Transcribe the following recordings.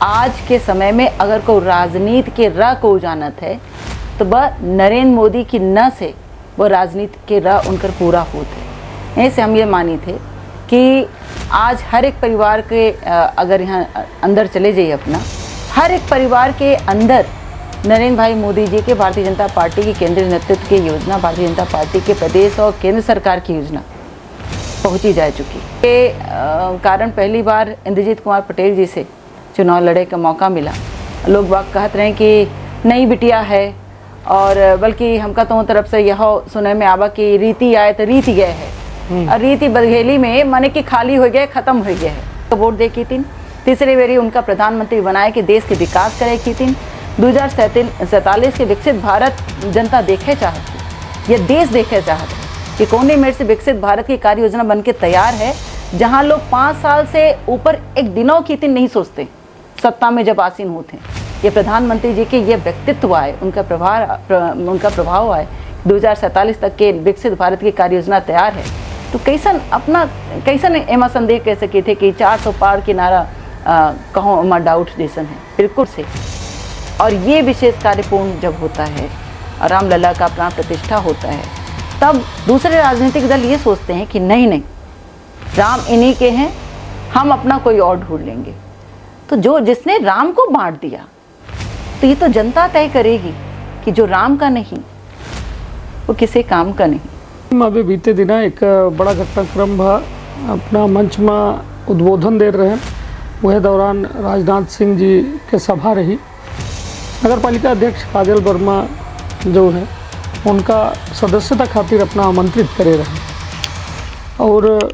आज के समय में अगर कोई राजनीति के राह को जानत है तो वह नरेंद्र मोदी की न से वो राजनीति के राह उनकर पूरा होते। ऐसे हम ये मानी थे कि आज हर एक परिवार के अगर यहाँ अंदर चले जाइए अपना, हर एक परिवार के अंदर नरेंद्र भाई मोदी जी के भारतीय जनता पार्टी की केंद्रीय नेतृत्व की योजना, भारतीय जनता पार्टी के प्रदेश और केंद्र सरकार की योजना पहुंची जा चुकी के कारण पहली बार इंद्रजीत कुमार पटेल जी से चुनाव लड़े का मौका मिला। लोग बाग कहते रहे कि नई बिटिया है, और बल्कि हमका तो तरफ से यह सुने में आवा कि रीति आए तो रीति गए है, और रीति बदहेली में माने कि खाली हो गए, खत्म हो गए है। तो वोट दे की तीन तीसरी बारी उनका प्रधानमंत्री बनाए कि देश के विकास करे की तीन 2047 के विकसित भारत जनता देखे चाहती, ये देश देखे चाहते कि कौन मेरे से विकसित भारत की कार्य योजना बन के तैयार है, जहां लोग 5 साल से ऊपर एक दिनों की तीन नहीं सोचते सत्ता में जब आसीन होते हैं। ये प्रधानमंत्री जी के ये व्यक्तित्व आए, उनका प्रभाव आए, 2047 तक के विकसित भारत की कार्य योजना तैयार है। तो कैसन एमा संदेह कह सके थे कि 400 पार की नारा कहो अमा डाउट जैसन है, बिल्कुल से। और ये विशेष कार्यपूर्ण जब होता है और रामलला का प्राण प्रतिष्ठा होता है, तब दूसरे राजनीतिक दल ये सोचते हैं कि नहीं राम इन्हीं के हैं, हम अपना कोई और ढूंढ लेंगे। तो जो जिसने राम को बांट दिया, तो ये तो जनता तय करेगी कि जो राम का नहीं वो किसी काम का नहीं। अभी बीते दिन एक बड़ा घटनाक्रम भा अपना मंच में उद्बोधन दे रहे हैं, वह दौरान राजनाथ सिंह जी के सभा रही। नगर पालिका अध्यक्ष काजल वर्मा जो है उनका सदस्यता खातिर अपना आमंत्रित करे रहे, और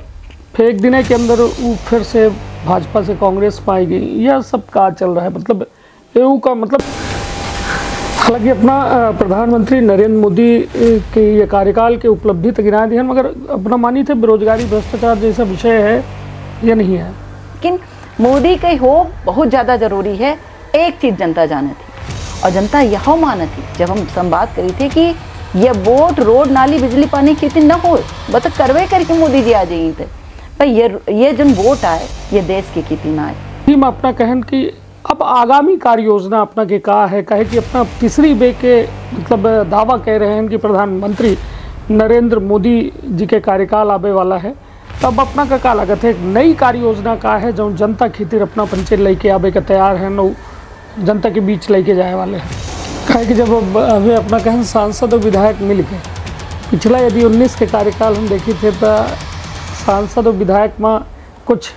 फिर एक दिन के अंदर वो फिर से भाजपा से कांग्रेस में आई गई। यह सब का चल रहा है, मतलब EU का मतलब, हालांकि अपना प्रधानमंत्री नरेंद्र मोदी के ये कार्यकाल के उपलब्धि तक गिना दिए, मगर अपना मानी थे बेरोजगारी भ्रष्टाचार जैसा विषय है, ये नहीं है। लेकिन मोदी के हो बहुत ज़्यादा जरूरी है। एक चीज़ जनता जाने थी, और जनता यह माना थी जब हम संवाद करी थे कि ये वोट रोड नाली बिजली पानी की न हो, बस करवे करके मोदी जी आ जाइए थे, पर ये जो वोट आए ये देश की कितनी ना आए। मैं अपना कहन कि अब आगामी कार्य योजना अपना के कहा है, कहे कि अपना तीसरी बे के मतलब दावा कह रहे हैं कि प्रधानमंत्री नरेंद्र मोदी जी के कार्यकाल आवे वाला है, तब अपना का लागत है नई कार्य योजना का है जो जनता खातिर अपना पंचायत लेके आवे का तैयार है, न जनता के बीच लेके जाए वाले हैं। कहे कि जब अभी अपना कहन सांसद और विधायक मिल के पिछला यदि 19 के कार्यकाल हम देखी थे तो सांसद और विधायक में कुछ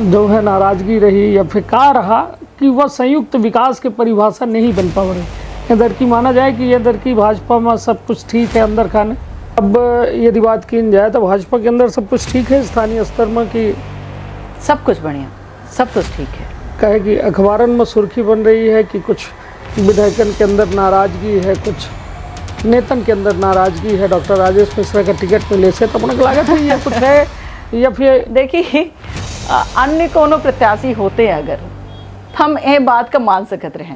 जो है नाराजगी रही, या फिर कहा रहा कि वह संयुक्त विकास के परिभाषा नहीं बन पा रही। इधर की माना जाए कि इधर की भाजपा में सब कुछ ठीक है अंदर खाने, अब यदि बात की जाए तो भाजपा के अंदर सब कुछ ठीक है, स्थानीय स्तर में कि सब कुछ बढ़िया, सब कुछ ठीक है। कहे कि अखबारन में सुर्खी बन रही है कि कुछ विधायकन के अंदर नाराजगी है, कुछ नेतन के अंदर नाराजगी है, डॉक्टर राजेश मिश्रा का टिकट मिले से, तो अपने को लागत है ये कुछ है, या फिर देखिए अन्य कोनो प्रत्याशी होते अगर हम ये बात का मान सकते रहें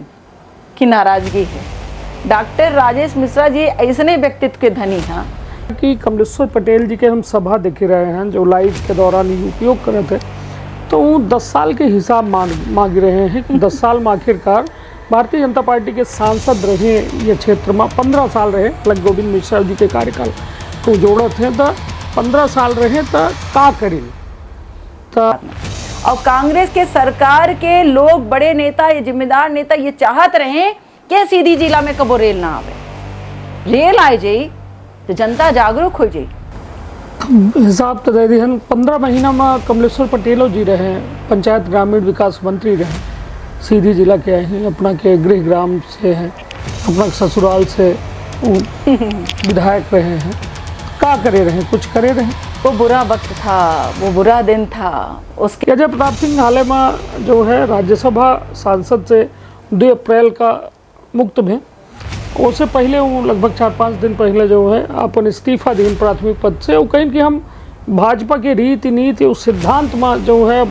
कि नाराजगी है। डॉक्टर राजेश मिश्रा जी ऐसने व्यक्तित्व के धनी हैं कि कमलेश्वर पटेल जी के हम सभा देख रहे हैं जो लाइव के दौरान ही उपयोग कर रहे थे, तो वो 10 साल के हिसाब मांग रहे हैं कि 10 साल में आखिरकार भारतीय जनता पार्टी के सांसद रहे ये क्षेत्र में, 15 साल रहे लग गोविंद मिश्रा जी के कार्यकाल को जोड़त है, तो 15 साल रहे तो का करें। तो और कांग्रेस के सरकार के लोग, बड़े नेता, ये जिम्मेदार नेता ये चाहत रहे कि सीधी जिला में कबो रेल ना आवे, रेल आ जाए तो जनता जागरूक हो जाए। हिसाब तो दे दी 15 महीना में कमलेश्वर पटेल जी रहे पंचायत ग्रामीण विकास मंत्री रहे, सीधी जिला के आए हैं, अपना के गृह ग्राम से हैं, अपना ससुराल से विधायक रहे हैं, क्या करे रहे, कुछ करे रहे। वो बुरा वक्त था, वो बुरा दिन था उसके। अजय प्रताप सिंह हाल में जो है राज्यसभा सांसद से 2 अप्रैल का मुक्त हैं, उससे पहले वो लगभग 4-5 दिन पहले जो है अपन इस्तीफा दीन प्राथमिक पद से, वो कहीं कि हम भाजपा के रीति नीति उस सिद्धांत में जो है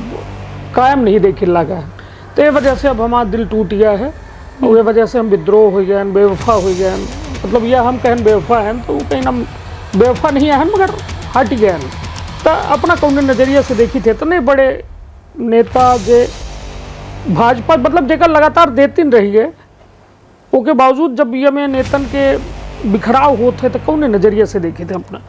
कायम नहीं देखे लगा है, तो ये वजह से अब हमारा दिल टूट गया है, वो वजह से हम विद्रोह हो गए, बेवफा हो गए, मतलब यह हम कहन बेवफा हैं तो कहीं हम बेवफा नहीं है मगर हट गए। तो अपना कौन नज़रिया से देखी थे तो नहीं बड़े नेता जे भाजपा मतलब जेकर लगातार देती रही है, ओके बावजूद जब ये में नेतन के बिखराव होते तो कौन नजरिए से देखे थे अपना?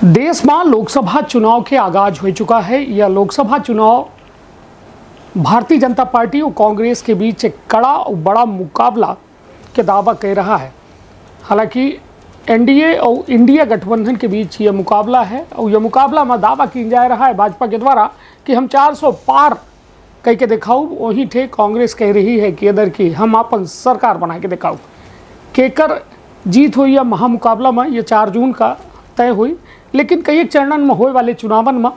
देश में लोकसभा चुनाव के आगाज हो चुका है। यह लोकसभा चुनाव भारतीय जनता पार्टी और कांग्रेस के बीच एक कड़ा और बड़ा मुकाबला के दावा कह रहा है। हालांकि एनडीए और इंडिया गठबंधन के बीच यह मुकाबला है और यह मुकाबला में दावा किया जा रहा है भाजपा के द्वारा कि हम 400 पार कह के दिखाऊ। वहीं थे कांग्रेस कह रही है कि इधर की हम अपन सरकार बना के दिखाऊ। केकर जीत हुई या महामुकाबला में ये 4 जून का तय हुई, लेकिन कई एक चरणन में होने वाले चुनावन में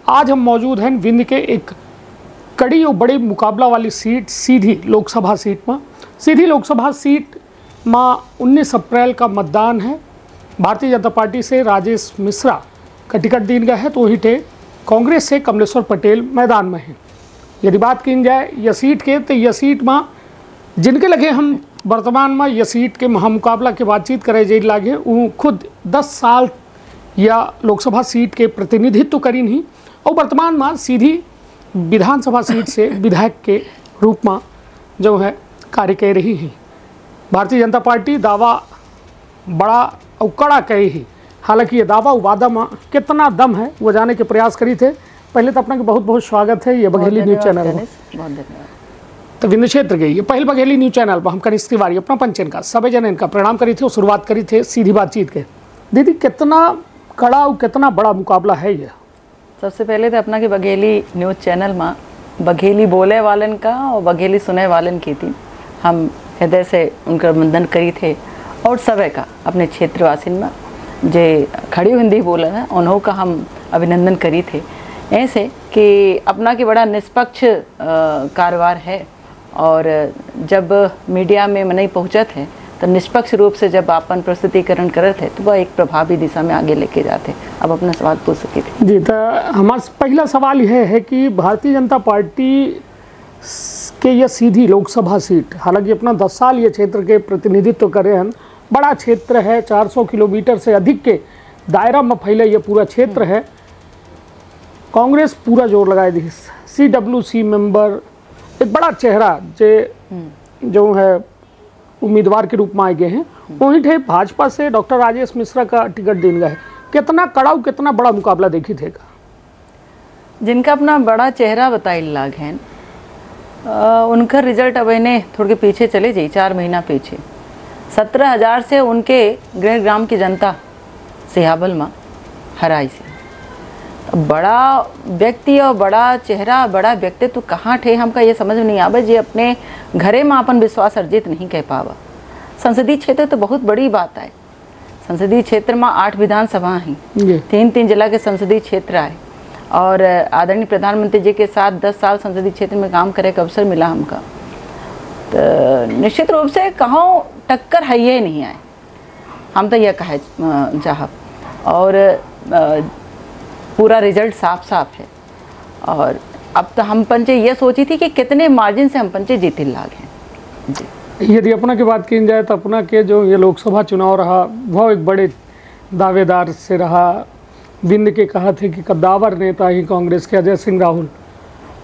आज हम मौजूद हैं विंध्य के एक कड़ी और बड़ी मुकाबला वाली सीट सीधी लोकसभा सीट में। सीधी लोकसभा सीट में 19 अप्रैल का मतदान है। भारतीय जनता पार्टी से राजेश मिश्रा का टिकट दिया गया है, तो वही थे कांग्रेस से कमलेश्वर पटेल मैदान में हैं। यदि बात की जाए यह सीट के, तो यह सीट में जिनके लगे हम वर्तमान में यह सीट के महामुकाबला के बातचीत करे जे लागे वो खुद 10 साल या लोकसभा सीट के प्रतिनिधित्व करी नहीं और वर्तमान में सीधी विधानसभा सीट से विधायक के रूप में जो है कार्य कर रही है। भारतीय जनता पार्टी दावा बड़ा और कड़ा कही ही। हालांकि ये दावा वादा में कितना दम है वो जाने के प्रयास करी थे। पहले तो अपना के बहुत बहुत स्वागत है ये बघेली न्यूज चैनल में। तो विंध्य क्षेत्र के ये पहले बघेली न्यूज चैनल पर हम कनिष्ठ तिवारी अपना पंचन का सभी जन इनका प्रणाम करी थे और शुरुआत करी थे सीधी बातचीत के। दीदी कितना कड़ा और कितना बड़ा मुकाबला है ये? सबसे पहले तो अपना के बघेली न्यूज चैनल में बघेली बोले वालन का और बघेली सुने वालन की थी हम हृदय से उनका वंदन करी थे और सब का अपने क्षेत्रवासी में जे खड़ी हिंदी बोले हैं उन्हों का हम अभिनंदन करी थे। ऐसे कि अपना के बड़ा निष्पक्ष कारोबार है और जब मीडिया में नहीं पहुँचा थे तो निष्पक्ष रूप से जब अपन प्रस्तुतिकरण करे थे तो वह एक प्रभावी दिशा में आगे लेके जाते। अब अपना सवाल पूछ सके थे जी। तो हमारा पहला सवाल यह है कि भारतीय जनता पार्टी के यह सीधी लोकसभा सीट, हालांकि अपना 10 साल ये क्षेत्र के प्रतिनिधित्व करे हैं, बड़ा क्षेत्र है, 400 किलोमीटर से अधिक के दायरा में फैले ये पूरा क्षेत्र है। कांग्रेस पूरा जोर लगाए दी, CWC मेंबर एक बड़ा चेहरा जो है उम्मीदवार के रूप में आए गए हैं। वहीं थे भाजपा से डॉक्टर राजेश मिश्रा का टिकट दिया गया है। कितना कड़ाऊ कितना बड़ा मुकाबला देखी थे का? जिनका अपना बड़ा चेहरा बताई लाग है उनका रिजल्ट अब इन्हें थोड़े पीछे चले जाइए, 4 महीना पीछे 17,000 से उनके गृह ग्राम की जनता सिहाबल में हराई से। बड़ा व्यक्ति और बड़ा चेहरा बड़ा व्यक्तित्व कहाँ थे हमका ये समझ में नहीं आवे जे अपने घरे में अपन विश्वास अर्जित नहीं कह पावा। संसदीय क्षेत्र तो बहुत बड़ी बात है। संसदीय क्षेत्र में 8 विधानसभा हैं, 3 जिला के संसदीय क्षेत्र आए और आदरणीय प्रधानमंत्री जी के साथ 10 साल संसदीय क्षेत्र में काम करे का अवसर मिला हमका। तो निश्चित रूप से कहाँ टक्कर है ये नहीं आए, हम तो यह कहे चाहब और पूरा रिजल्ट साफ है। और अब तो हम पंचे ये सोची थी कि कितने मार्जिन से हम पंचे जीते लाग हैं। यदि अपना की बात की जाए तो अपना के जो ये लोकसभा चुनाव रहा वह एक बड़े दावेदार से रहा। विंध्य के कहा थे कि कद्दावर नेता ही कांग्रेस के अजय सिंह राहुल,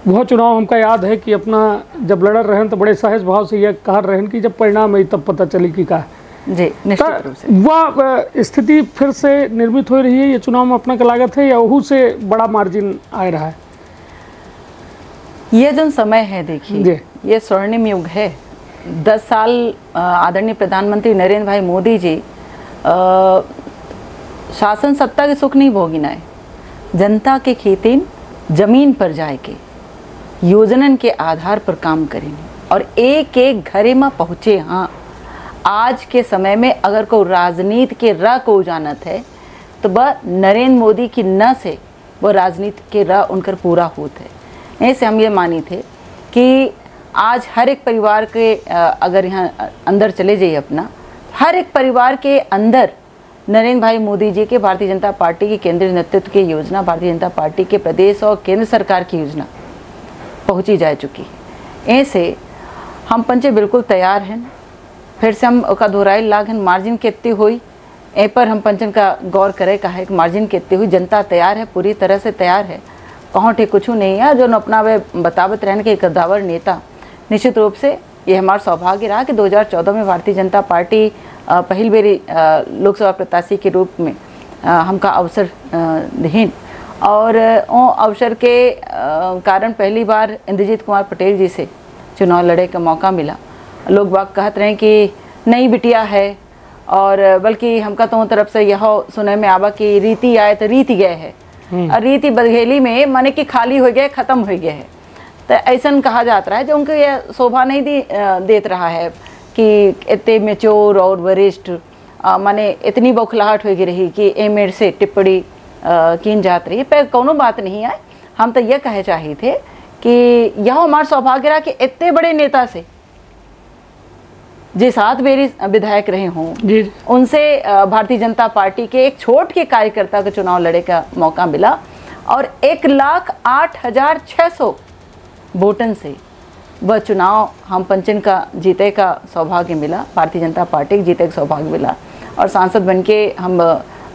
वह चुनाव हमका याद है कि अपना जब लड़ रहे हैं तो बड़े सहज भाव से यह कह रहे हैं कि जब परिणाम आई तब पता चली कि का जी निश्चित रूप से वह स्थिति फिर से निर्मित हो रही है। ये चुनाव में अपना का लागत है या वहू से बड़ा मार्जिन आ रहा है? ये जो समय है देखिए ये स्वर्णिम युग है। 10 साल आदरणीय प्रधानमंत्री नरेंद्र भाई मोदी जी शासन सत्ता के सुख नहीं भोगिना है, जनता के खेतीन जमीन पर जाए के योजनन के आधार पर काम करेंगे और एक एक घरे में पहुँचे। हाँ, आज के समय में अगर कोई राजनीति के राह को जानत है तो वह नरेंद्र मोदी की न से वह राजनीति के राह उनकर पूरा होता है। ऐसे हम ये मानी थे कि आज हर एक परिवार के अगर यहाँ अंदर चले जाइए अपना, हर एक परिवार के अंदर नरेंद्र भाई मोदी जी के भारतीय जनता पार्टी की केंद्रीय नेतृत्व की योजना, भारतीय जनता पार्टी के प्रदेश और केंद्र सरकार की योजना पहुँची जा चुकी है। ऐसे हम पंचे बिल्कुल तैयार हैं। फिर से हम का दोहराई लाग हैं मार्जिन कितनी हुई ए पर हम पंचन का गौर करें का है कि मार्जिन कितनी हुई। जनता तैयार है, पूरी तरह से तैयार है कहूँ ठे कुछ नहीं है जो अपना वे बतावत रहने के एक कद्दावर नेता। निश्चित रूप से ये हमारा सौभाग्य रहा कि 2014 में भारतीय जनता पार्टी पहल बेरी लोकसभा प्रत्याशी के रूप में हमका अवसर दीन, और वो अवसर के कारण पहली बार इंद्रजीत कुमार पटेल जी से चुनाव लड़े का मौका मिला। लोग बाग कहते रहे कि नई बिटिया है, और बल्कि हमका तो तरफ से यह सुने में आवा कि रीति आए तो रीति गए है, और रीति बघेली में माने कि खाली हो गए, ख़त्म हो गए है। तो ऐसा कहा जाता रहा है जो उनको यह शोभा नहीं देत रहा है कि इतने मेच्योर और वरिष्ठ माने इतनी बौखलाहट हो गई रही कि ए मेरे से टिप्पणी किन जात रही पर कोनो बात नहीं है। हम तो यह कहे चाहिए थे कि यह हमारा सौभाग्य रहा कि इतने बड़े नेता से जे 7 बेरी विधायक रहे हों, उनसे भारतीय जनता पार्टी के एक छोट के कार्यकर्ता का चुनाव लड़े का मौका मिला, और 1,08,600 वोटन से वह चुनाव हम पंचन का जीते का सौभाग्य मिला, भारतीय जनता पार्टी के जीते का सौभाग्य मिला, और सांसद बनके हम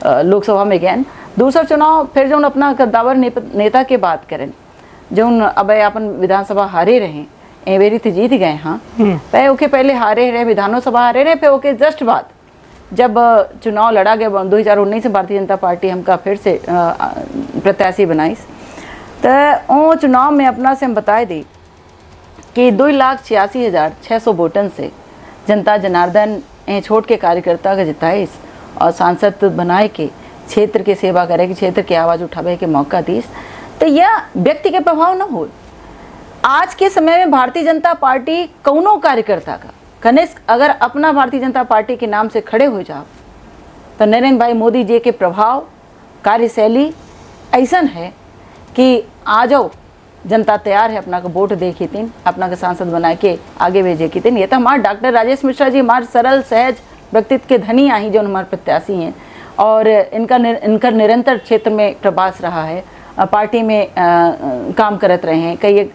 लोकसभा में गए। दूसरा चुनाव फिर जो अपना कद्दावर नेता के बात करें, जो अब अपन विधानसभा हारे रहे एवेरी तो जीत गए। हाँ, ओके पहले हारे रहे, विधानसभा हारे रहे, फिर ओके जस्ट बाद जब चुनाव लड़ा गया 2019 में भारतीय जनता पार्टी हमका फिर से प्रत्याशी बनाई, तो वो चुनाव में अपना से हम बताए दी कि 2,86,600 वोटन से जनता जनार्दन छोट के कार्यकर्ता का जिताइस और सांसद बनाए के क्षेत्र के सेवा करे कि क्षेत्र की आवाज़ उठावे के मौका दीस। तो यह व्यक्ति के प्रभाव न हो। आज के समय में भारतीय जनता पार्टी कौनो कार्यकर्ता का कनिष्ठ अगर अपना भारतीय जनता पार्टी के नाम से खड़े हो जाओ तो नरेंद्र भाई मोदी जी के प्रभाव कार्यशैली ऐसा है कि आ जाओ, जनता तैयार है अपना को वोट दे खीतिन, अपना को सांसद बना के आगे भेजे खीतिन। ये तो हमारे डॉक्टर राजेश मिश्रा जी हमारे सरल सहज व्यक्तित्व के धनी आई जो हमारे प्रत्याशी हैं, और इनका निरंतर क्षेत्र में प्रवास रहा है, पार्टी में काम करते रहे हैं, कई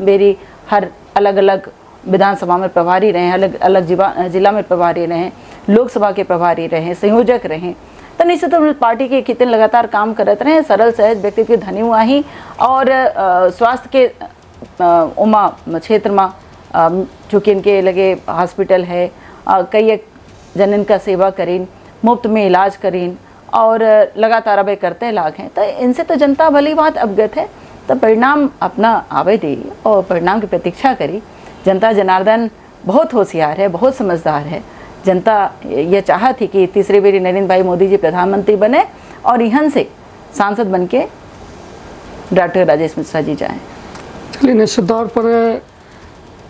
मेरी हर अलग अलग विधानसभा में प्रभारी रहे हैं, अलग अलग जिला में प्रभारी रहे हैं, लोकसभा के प्रभारी रहे हैं, संयोजक रहे। तो निश्चित रूप से पार्टी के कितने लगातार काम करते रहे, सरल सहज व्यक्ति के धनी हुआ ही, और स्वास्थ्य के उमा क्षेत्र में चूँकि इनके लगे हॉस्पिटल है, कई जन इनका सेवा करीन, मुफ्त में इलाज करीन, और लगातार अब करते लाग हैं। तो इनसे तो जनता भली बात अवगत है, तो परिणाम अपना आवे दी और परिणाम की प्रतीक्षा करी। जनता जनार्दन बहुत होशियार है, बहुत समझदार है। जनता ये चाहा थी कि तीसरी बारी नरेंद्र भाई मोदी जी प्रधानमंत्री बने और यहाँ से सांसद बन के डॉक्टर राजेश मिश्रा जी जाएँ। चलिए, निश्चित तौर पर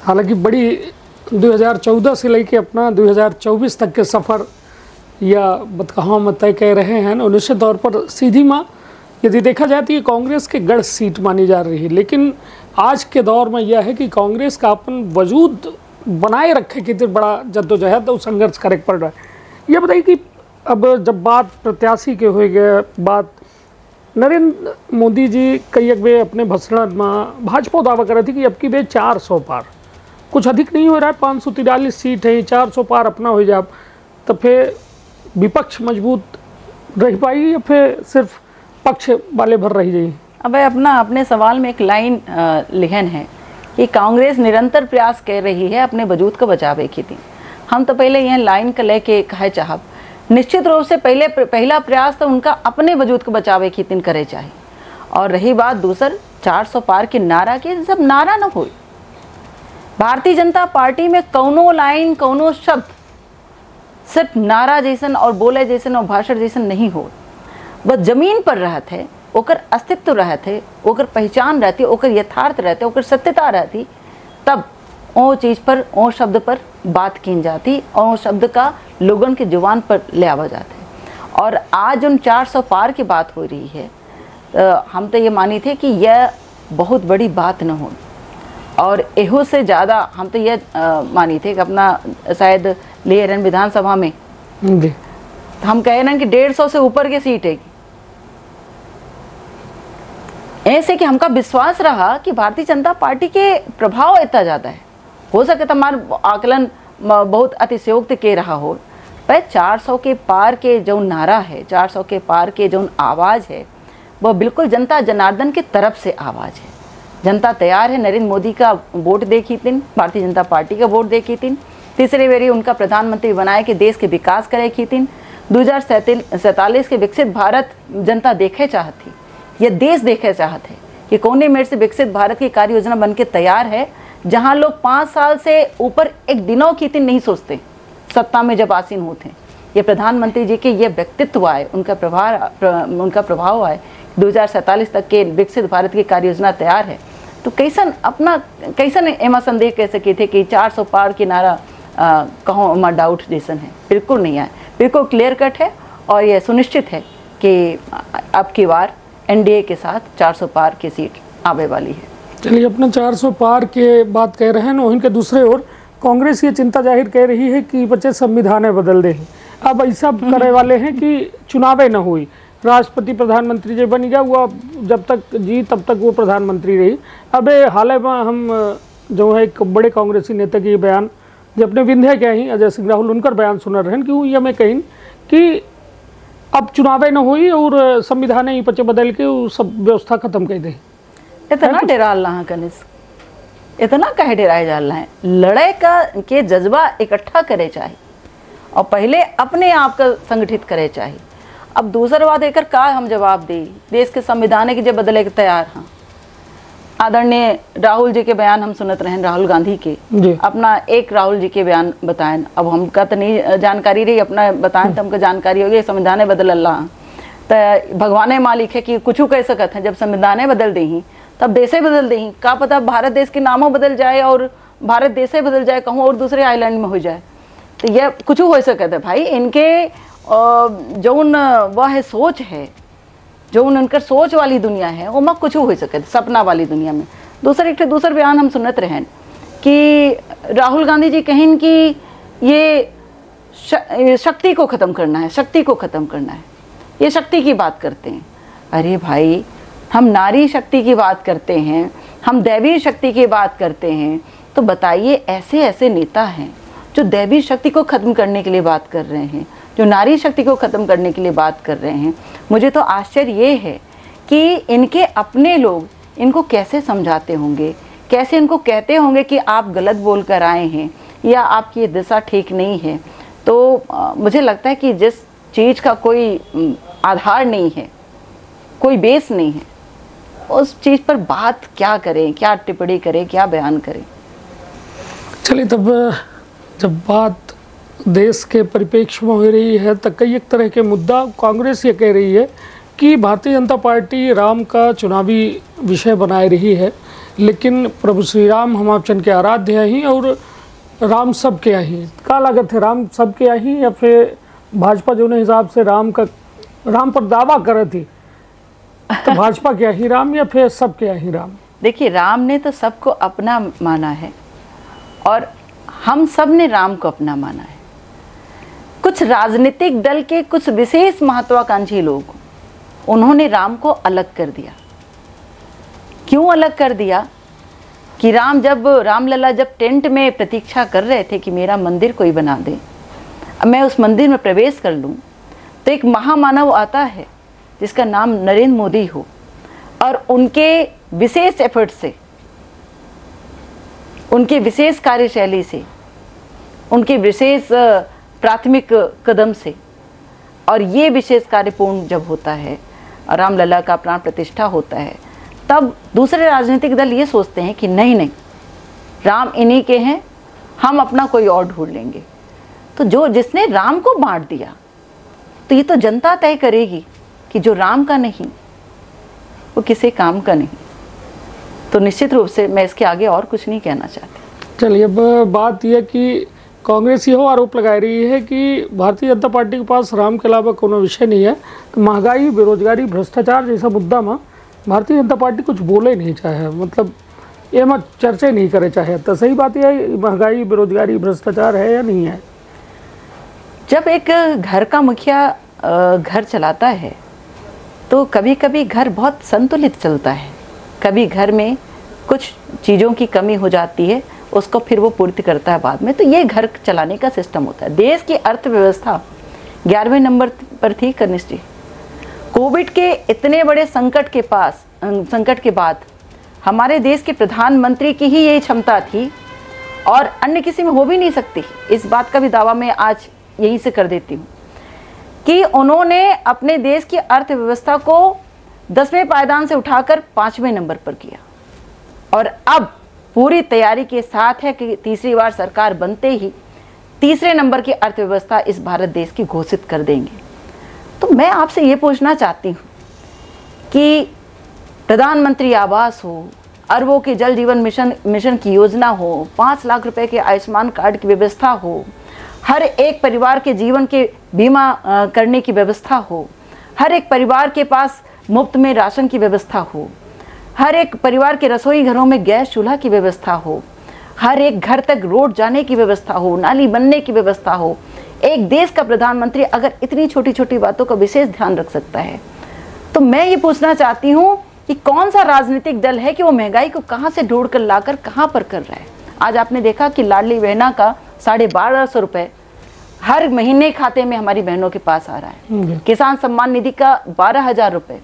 हालांकि बड़ी 2014 से लेके अपना 2024 तक के सफ़र या बदकहा में तय कह रहे हैं, और निश्चित तौर पर सीधी माँ यदि देखा जाए तो ये कांग्रेस के गढ़ सीट मानी जा रही है। लेकिन आज के दौर में यह है कि कांग्रेस का अपन वजूद बनाए रखे कितने बड़ा जद्दोजहद और संघर्ष करे पड़ रहा है। ये बताइए कि अब जब बात प्रत्याशी के हो गए, बात नरेंद्र मोदी जी कई वे अपने भाषण में भाजपा दावा कर रही थी कि अब की बे 400 पार, कुछ अधिक नहीं हो रहा है, 543 सीट है, 400 पार अपना हो जाए, तो फिर विपक्ष मजबूत रह पाई या फिर सिर्फ पक्ष वाले भर रही जाएगी? अब अपना अपने सवाल में एक लाइन लिखन है कि कांग्रेस निरंतर प्रयास कर रही है अपने वजूद को बचावे की थी। हम तो पहले यह लाइन का लेके कहे चाहब, निश्चित रूप से पहला प्रयास तो उनका अपने वजूद को बचावे की तीन करे चाहिए। और रही बात दूसर 400 पार के नारा की, सब नारा न हो। भारतीय जनता पार्टी में कौनो लाइन कौनो शब्द सिर्फ नारा जैसन और बोले जैसन और भाषण जैसन नहीं हो, वह जमीन पर रहत है, ओकर अस्तित्व रहत है, ओकर पहचान रहती, ओकर यथार्थ रहते, ओकर सत्यता रहती, तब ओ चीज़ पर ओ शब्द पर बात की जाती और वो शब्द का लोगों के जुबान पर ले आवा जाते। और आज उन 400 पार की बात हो रही है, हम तो ये मानी थे कि यह बहुत बड़ी बात न हो, और एहो से ज़्यादा हम तो ये मानी थे कि अपना शायद ले रन विधानसभा में हम कह रहे हैं कि 150 से ऊपर की सीट है। ऐसे कि हमका विश्वास रहा कि भारतीय जनता पार्टी के प्रभाव इतना ज़्यादा है, हो सके तो हमारा आकलन बहुत अतिशयोक्त के रहा हो, पर 400 के पार के जो नारा है, 400 के पार के जो आवाज़ है, वह बिल्कुल जनता जनार्दन की तरफ से आवाज़ है। जनता तैयार है नरेंद्र मोदी का वोट दे खींचन, भारतीय जनता पार्टी का वोट दे खींचन, तीसरे बेरी उनका प्रधानमंत्री बनाए कि देश के विकास करे खींचन। 2047 के विकसित भारत जनता देखे चाहती, ये देश देखे चाहते कि कोने मेरे से विकसित भारत की कार्य योजना बन के तैयार है, जहां लोग 5 साल से ऊपर एक दिनों की दिन नहीं सोचते सत्ता में जब आसीन होते। ये प्रधानमंत्री जी के ये व्यक्तित्व आए, उनका प्रभाव आए, 2047 तक के विकसित भारत की कार्य योजना तैयार है। तो कैसन एमा संदेह कह सके थे कि 400 पार की नारा कहो मा डाउट जैसन है। बिल्कुल नहीं है, बिल्कुल क्लियर कट है और यह सुनिश्चित है कि अब की बार एनडीए के साथ 400 पार की सीट आने वाली है। चलिए, अपना 400 पार के बात कह रहे हैं, वहीं के दूसरे ओर कांग्रेस ये चिंता जाहिर कर रही है कि बच्चे संविधान बदल दे। अब ऐसा करे वाले हैं कि चुनावें न हुई, राष्ट्रपति प्रधानमंत्री जो बन गया वो जब तक जी तब तक वो प्रधानमंत्री रही। अब हाल में हम जो है एक बड़े कांग्रेसी नेता के बयान जो अपने विंध्य के ही अजय सिंह राहुल उनका बयान सुन रहे हैं कि वो ये मैं कहीं कि अब चुनावें न हुई और संविधान ही पचे बदल के वो सब व्यवस्था खत्म कर दे। इतना डेराल रहा कनिष्क, इतना कहे डेराए जा रहा है। लड़ाई का के जज्बा इकट्ठा करे चाहिए और पहले अपने आप का संगठित करे चाहिए। अब दूसरा बात एकर का हम जवाब दे, देश के संविधान के जब बदले के तैयार हाँ। आदरणीय राहुल जी के बयान हम सुनत रहे, राहुल गांधी के अपना एक राहुल जी के बयान बताएं। अब हमका तो नहीं जानकारी रही, अपना बताएं तो हमको जानकारी होगी संविधान बदल अल्लाह तो भगवान मालिक है कि कुछ कह सकत है। जब संविधान बदल दे तब देशे बदल दे, का पता भारत देश के नामों बदल जाए और भारत देशे बदल जाए, कहूँ और दूसरे आइलैंड में हो जाए, तो यह कुछ हो सकता है भाई। इनके जौन वह सोच है, जो उनकर सोच वाली दुनिया है वो में कुछ हो सकता है सपना वाली दुनिया में। दूसरा बयान हम सुनत रहे कि राहुल गांधी जी कहें कि ये शक्ति को ख़त्म करना है, शक्ति को ख़त्म करना है, ये शक्ति की बात करते हैं। अरे भाई, हम नारी शक्ति की बात करते हैं, हम दैवीय शक्ति की बात करते हैं, तो बताइए ऐसे ऐसे नेता हैं जो दैवीय शक्ति को ख़त्म करने के लिए बात कर रहे हैं, जो नारी शक्ति को ख़त्म करने के लिए बात कर रहे हैं। मुझे तो आश्चर्य ये है कि इनके अपने लोग इनको कैसे समझाते होंगे, कैसे इनको कहते होंगे कि आप गलत बोल कर आए हैं या आपकी ये दिशा ठीक नहीं है। तो मुझे लगता है कि जिस चीज़ का कोई आधार नहीं है, कोई बेस नहीं है, उस चीज़ पर बात क्या करें, क्या टिप्पणी करें, क्या बयान करें। चलिए, तब जब बात देश के परिप्रेक्ष्य में हो रही है तो कई एक तरह के मुद्दा कांग्रेस ये कह रही है कि भारतीय जनता पार्टी राम का चुनावी विषय बनाए रही है, लेकिन प्रभु श्री राम हम आप के आराध्य हैं और राम सब के ही। का लागत है, राम सब के ही या फिर भाजपा जो हिसाब से राम पर दावा करे थी तो भाजपा क्या ही राम या फिर सब क्या ही राम? देखिए, राम ने तो सबको अपना माना है और हम सब ने राम को अपना माना है। कुछ राजनीतिक दल के कुछ विशेष महत्वाकांक्षी लोग, उन्होंने राम को अलग कर दिया। क्यों अलग कर दिया कि रामलला जब टेंट में प्रतीक्षा कर रहे थे कि मेरा मंदिर कोई बना दे, अब मैं उस मंदिर में प्रवेश कर लूं, तो एक महामानव आता है जिसका नाम नरेंद्र मोदी हो और उनके विशेष एफर्ट से, उनके विशेष कार्यशैली से, उनके विशेष प्राथमिक कदम से, और ये विशेष कार्य पूर्ण जब होता है और रामलला का प्राण प्रतिष्ठा होता है, तब दूसरे राजनीतिक दल ये सोचते हैं कि नहीं, राम इन्हीं के हैं, हम अपना कोई और ढूंढ लेंगे। तो जिसने राम को बांट दिया, तो ये तो जनता तय करेगी कि जो राम का नहीं वो किसी काम का नहीं। तो निश्चित रूप से मैं इसके आगे और कुछ नहीं कहना चाहती। चलिए, अब बात यह कि कांग्रेस यह आरोप लगा रही है कि भारतीय जनता पार्टी के पास राम के अलावा कोनो विषय नहीं है, तो महंगाई, बेरोजगारी, भ्रष्टाचार जैसा मुद्दा में भारतीय जनता पार्टी कुछ बोले नहीं चाहे, मतलब ये मत चर्चा नहीं करे चाहे। तो सही बात यह है, महंगाई, बेरोजगारी, भ्रष्टाचार है या नहीं है? जब एक घर का मुखिया घर चलाता है तो कभी कभी घर बहुत संतुलित चलता है, कभी घर में कुछ चीज़ों की कमी हो जाती है, उसको फिर वो पूर्ति करता है बाद में। तो ये घर चलाने का सिस्टम होता है। देश की अर्थव्यवस्था 11वें नंबर पर थी कनिष्ठ जी, कोविड के इतने बड़े संकट के बाद हमारे देश के प्रधानमंत्री की ही यही क्षमता थी और अन्य किसी में हो भी नहीं सकती। इस बात का भी दावा मैं आज यहीं से कर देती हूँ कि उन्होंने अपने देश की अर्थव्यवस्था को 10वें पायदान से उठाकर 5वें नंबर पर किया और अब पूरी तैयारी के साथ है कि तीसरी बार सरकार बनते ही तीसरे नंबर की अर्थव्यवस्था इस भारत देश की घोषित कर देंगे। तो मैं आपसे ये पूछना चाहती हूँ कि प्रधानमंत्री आवास हो, अरबों के जल जीवन मिशन की योजना हो, 5 लाख रुपए के आयुष्मान कार्ड की व्यवस्था हो, हर एक परिवार के जीवन के बीमा करने की व्यवस्था हो, हर एक परिवार के पास मुफ्त में राशन की व्यवस्था हो, हर एक परिवार के रसोई घरों में गैस चूल्हा की व्यवस्था हो, हर एक घर तक रोड जाने की व्यवस्था हो, नाली बनने की व्यवस्था हो। एक देश का प्रधानमंत्री अगर इतनी छोटी छोटी बातों का विशेष ध्यान रख सकता है तो मैं ये पूछना चाहती हूँ कि कौन सा राजनीतिक दल है कि वो महंगाई को कहाँ से ढूंढ कर लाकर कहाँ पर कर रहा है। आज आपने देखा कि लाडली बहना का 1250 रुपये हर महीने खाते में हमारी बहनों के पास आ रहा है। किसान सम्मान निधि का 12,000 रुपये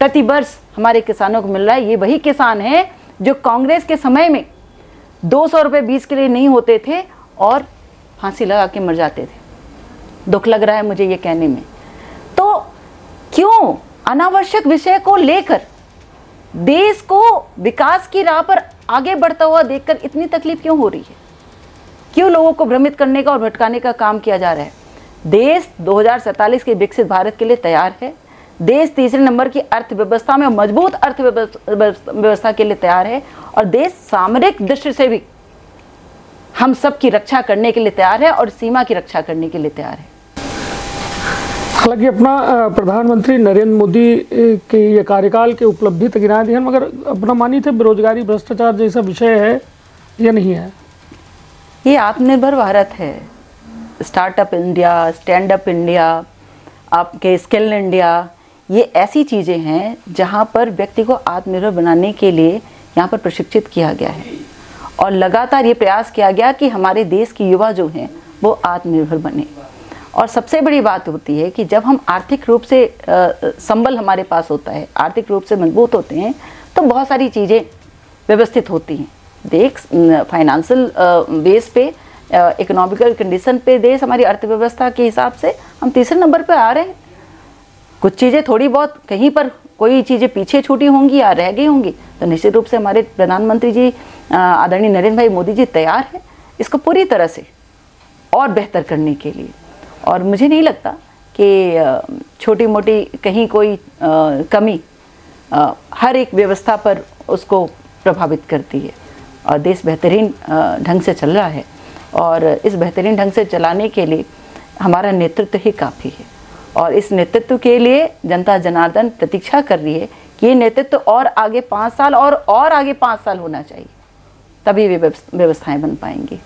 प्रति वर्ष हमारे किसानों को मिल रहा है। ये वही किसान है जो कांग्रेस के समय में 200 रुपये बीज के लिए नहीं होते थे और फांसी लगा के मर जाते थे। दुख लग रहा है मुझे ये कहने में। तो क्यों अनावश्यक विषय को लेकर देश को विकास की राह पर आगे बढ़ता हुआ देखकर इतनी तकलीफ क्यों हो रही है? क्यों लोगों को भ्रमित करने का और भटकाने का काम किया जा रहा है? देश 2047 के विकसित भारत के लिए तैयार है। देश तीसरे नंबर की अर्थव्यवस्था में मजबूत अर्थव्यवस्था के लिए तैयार है और देश सामरिक दृष्टि से भी हम सब की रक्षा करने के लिए तैयार है और सीमा की रक्षा करने के लिए तैयार है। हालांकि अपना प्रधानमंत्री नरेंद्र मोदी के ये कार्यकाल के उपलब्धि तक गिना दिए, मगर अपना मानी थे बेरोजगारी भ्रष्टाचार जैसा विषय है या नहीं है? ये आत्मनिर्भर भारत है, startup India, stand up India, आपके स्किल इंडिया, ये ऐसी चीज़ें हैं जहाँ पर व्यक्ति को आत्मनिर्भर बनाने के लिए यहाँ पर प्रशिक्षित किया गया है और लगातार ये प्रयास किया गया कि हमारे देश की युवा जो हैं वो आत्मनिर्भर बने। और सबसे बड़ी बात होती है कि जब हम आर्थिक रूप से संबल हमारे पास होता है, आर्थिक रूप से मजबूत होते हैं तो बहुत सारी चीज़ें व्यवस्थित होती हैं। देश फाइनेंशियल बेस पे, इकोनॉमिकल कंडीशन पे देश हमारी अर्थव्यवस्था के हिसाब से हम तीसरे नंबर पे आ रहे हैं। कुछ चीज़ें थोड़ी बहुत कहीं पर कोई चीज़ें पीछे छूटी होंगी या रह गई होंगी तो निश्चित रूप से हमारे प्रधानमंत्री जी आदरणीय नरेंद्र भाई मोदी जी तैयार हैं इसको पूरी तरह से और बेहतर करने के लिए। और मुझे नहीं लगता कि छोटी मोटी कहीं कोई कमी हर एक व्यवस्था पर उसको प्रभावित करती है और देश बेहतरीन ढंग से चल रहा है और इस बेहतरीन ढंग से चलाने के लिए हमारा नेतृत्व ही काफ़ी है और इस नेतृत्व के लिए जनता जनार्दन प्रतीक्षा कर रही है कि ये नेतृत्व और आगे 5 साल और आगे 5 साल होना चाहिए, तभी वे व्यवस्थाएं बन पाएंगी।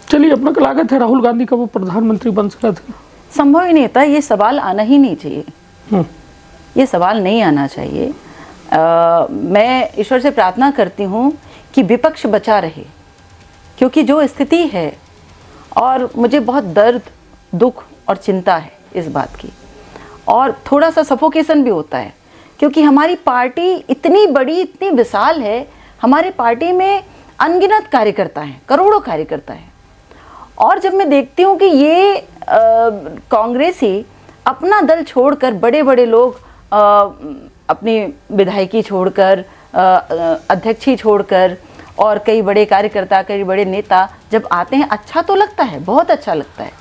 चलिए, अपना क्या लागत है राहुल गांधी का वो प्रधानमंत्री बन सका था? संभव ही नहीं था, ये सवाल आना ही नहीं चाहिए, ये सवाल नहीं आना चाहिए। मैं ईश्वर से प्रार्थना करती हूँ कि विपक्ष बचा रहे, क्योंकि जो स्थिति है और मुझे बहुत दर्द, दुख और चिंता है इस बात की और थोड़ा सा सफोकेशन भी होता है क्योंकि हमारी पार्टी इतनी बड़ी, इतनी विशाल है। हमारी पार्टी में अनगिनत कार्यकर्ता हैं, करोड़ों कार्यकर्ता हैं और जब मैं देखती हूँ कि ये कांग्रेस ही अपना दल छोड़कर, बड़े बड़े लोग अपनी विधायकी छोड़कर, अध्यक्षी छोड़कर और कई बड़े कार्यकर्ता, कई बड़े नेता जब आते हैं, अच्छा तो लगता है, बहुत अच्छा लगता है,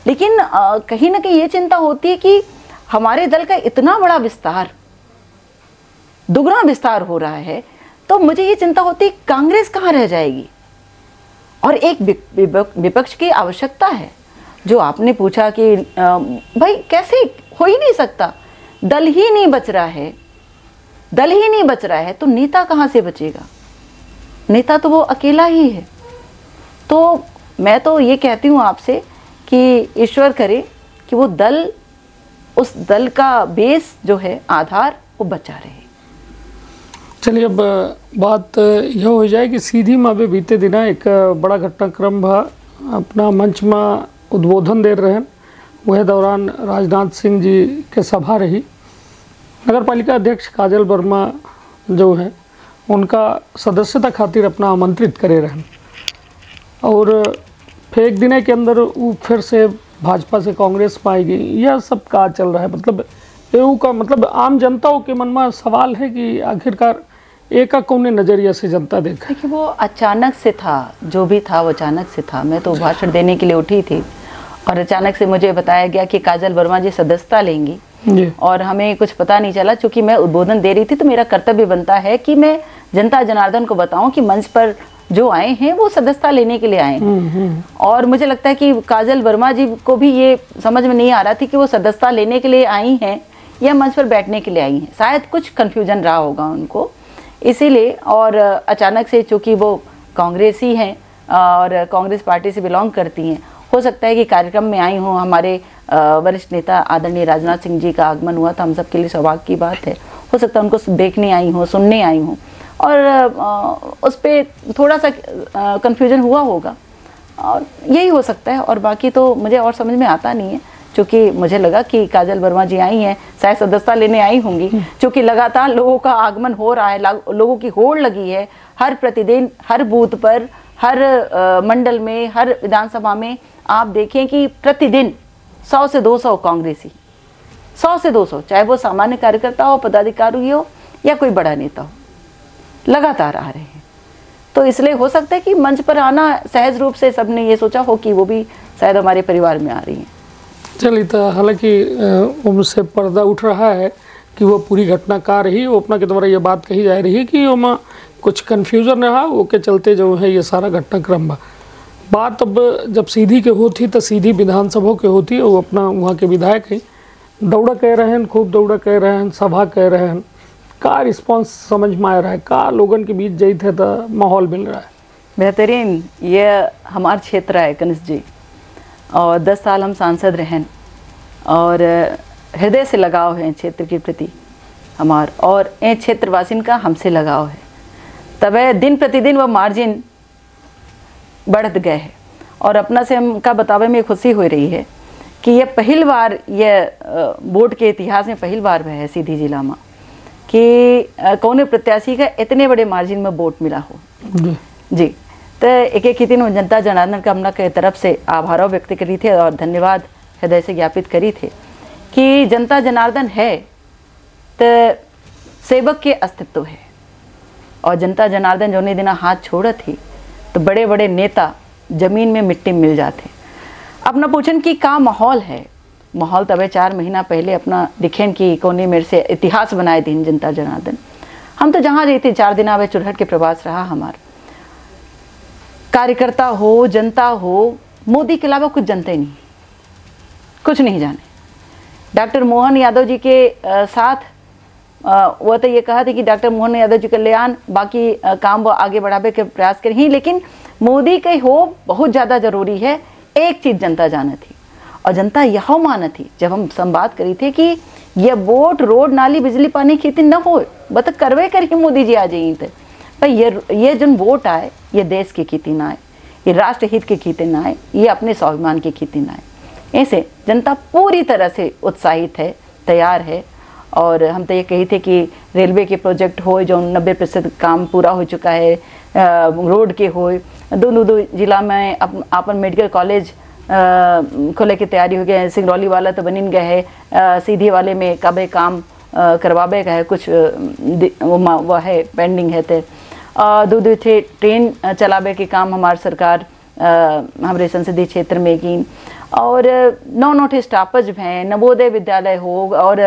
लेकिन कहीं ना कहीं ये चिंता होती है कि हमारे दल का इतना बड़ा विस्तार, दुगना विस्तार हो रहा है, तो मुझे ये चिंता होती है कांग्रेस कहाँ रह जाएगी। और एक विपक्ष की आवश्यकता है। जो आपने पूछा कि भाई कैसे, हो ही नहीं सकता, दल ही नहीं बच रहा है, दल ही नहीं बच रहा है तो नेता कहाँ से बचेगा? नेता तो वो अकेला ही है। तो मैं तो ये कहती हूँ आपसे कि ईश्वर करे कि वो दल, उस दल का बेस जो है, आधार, वो बचा रहे। चलिए, अब बात यह हो जाए कि सीधी में अभी बीते दिन एक बड़ा घटनाक्रम भा अपना मंच में उद्बोधन दे रहे हैं, वह दौरान राजनाथ सिंह जी के सभा रही नगर पालिका अध्यक्ष काजल वर्मा जो है उनका सदस्यता खातिर अपना आमंत्रित करे रहन और फिर एक दिन के अंदर वो फिर से भाजपा से कांग्रेस में आएगी। यह सब का चल रहा है, मतलब एवं का मतलब आम जनताओं के मन में सवाल है कि आखिरकार एक कौन नज़रिया से जनता देखा। देखिए वो अचानक से था, जो भी था वो अचानक से था। मैं तो भाषण देने के लिए उठी थी और अचानक से मुझे बताया गया कि काजल वर्मा जी सदस्यता लेंगी और हमें कुछ पता नहीं चला। चूँकि मैं उद्बोधन दे रही थी तो मेरा कर्तव्य बनता है कि मैं जनता जनार्दन को बताऊं कि मंच पर जो आए हैं वो सदस्यता लेने के लिए आए हैं। और मुझे लगता है कि काजल वर्मा जी को भी ये समझ में नहीं आ रहा थी कि वो सदस्यता लेने के लिए आई हैं या मंच पर बैठने के लिए आई हैं। शायद कुछ कन्फ्यूजन रहा होगा उनको, इसीलिए। और अचानक से चूँकि वो कांग्रेसी हैं और कांग्रेस पार्टी से बिलोंग करती हैं, हो सकता है कि कार्यक्रम में आई हों। हमारे वरिष्ठ नेता आदरणीय राजनाथ सिंह जी का आगमन हुआ था, हम सबके लिए सौभाग्य की बात है। हो सकता है उनको देखने आई हों, सुनने आई हों और उस पर थोड़ा सा कन्फ्यूजन हुआ होगा और यही हो सकता है। और बाकी तो मुझे और समझ में आता नहीं है, क्योंकि मुझे लगा कि काजल वर्मा जी आई हैं, शायद सदस्यता लेने आई होंगी। क्योंकि लगातार लोगों का आगमन हो रहा है, लोगों की होड़ लगी है हर प्रतिदिन, हर बूथ पर, हर मंडल में, हर विधानसभा में। आप देखें कि प्रतिदिन 100 से 200 कांग्रेसी, 100 से 200, चाहे वो सामान्य कार्यकर्ता हो, पदाधिकारी हो या कोई बड़ा नेता हो, लगातार आ रहे हैं। तो इसलिए हो सकता है कि मंच पर आना सहज रूप से सबने ये सोचा हो कि वो भी शायद हमारे परिवार में आ रही हैं। चलिए, तो हालांकि उनसे पर्दा उठ रहा है कि वो पूरी घटना का रही, वो अपना के द्वारा ये बात कही जा रही है कि वो कुछ कन्फ्यूजन रहा, वो के चलते जो है ये सारा घटनाक्रम बा। बात अब जब सीधी के होती तो सीधी विधानसभा के होती है। वो अपना वहाँ के विधायक हैं, दौड़ा कह रहे हैं, खूब दौड़ा कह रहे हैं, सभा कह रहे हैं। का रिस्पांस समझ में आ रहा है, का लोगन के बीच जई थे तो माहौल मिल रहा है? बेहतरीन। ये हमारा क्षेत्र है कनिष्ठ जी, और 10 साल हम सांसद रहें और हृदय से लगाव है क्षेत्र के प्रति हमार, और ये क्षेत्रवासिन का हमसे लगाव है। तब दिन प्रतिदिन वह मार्जिन बढ़त गए है और अपना से हम का बतावे में खुशी हो रही है कि ये पहली बार, ये वोट के इतिहास में पहली बार है सीधी जिला में कि कौन प्रत्याशी का इतने बड़े मार्जिन में वोट मिला हो जी। तो एक दिन जनता जनार्दन का हमने के तरफ से आभार व्यक्त करी थे और धन्यवाद हृदय से ज्ञापित करी थे कि जनता जनार्दन है तो सेवक के अस्तित्व है। और जनता जनार्दन जो दिन हाथ छोड़ थी तो बड़े बड़े नेता जमीन में मिट्टी मिल जाते। अपना पूछन कि का माहौल है, माहौल तबे 4 महीना पहले अपना दिखेन कि कोने मेरे से इतिहास बनाए दिन जनता जनार्दन। हम तो जहाँ रहते 4 दिन आवे चुरहट के प्रवास रहा हमारा। कार्यकर्ता हो, जनता हो, मोदी के अलावा कुछ जनते नहीं, कुछ नहीं जाने। डॉक्टर मोहन यादव जी के साथ वो तो ये कहा था कि डॉक्टर मोहन यादव जी कल्याण, बाकी काम वो आगे बढ़ावे के प्रयास करें ही, लेकिन मोदी के हो बहुत ज़्यादा जरूरी है। एक चीज़ जनता जाना थी और जनता यह माना थी जब हम संवाद करी थे कि ये वोट रोड नाली बिजली पानी खेती न हो, बता करवे कर ही मोदी जी आ जाइए। थे भाई ये जो वोट आए ये देश की खेती ना आए, ये राष्ट्र हित की खेती ना आए, ये अपने स्वाभिमान की खेती ना आए। ऐसे जनता पूरी तरह से उत्साहित है, तैयार है। और हम तो ये कही थे कि रेलवे के प्रोजेक्ट हो जो 90% काम पूरा हो चुका है, रोड के हो, दो जिला में अपन मेडिकल कॉलेज खोले की तैयारी हो गई है। सिंगरौली वाला तो बन गए है, सीधी वाले में कबे काम करवाबे का है, कुछ वो है पेंडिंग है। तो दो थे ट्रेन चलाबे के काम हमारी सरकार हमारे संसदीय क्षेत्र में की। और 9 स्टापज हैं, नवोदय विद्यालय हो और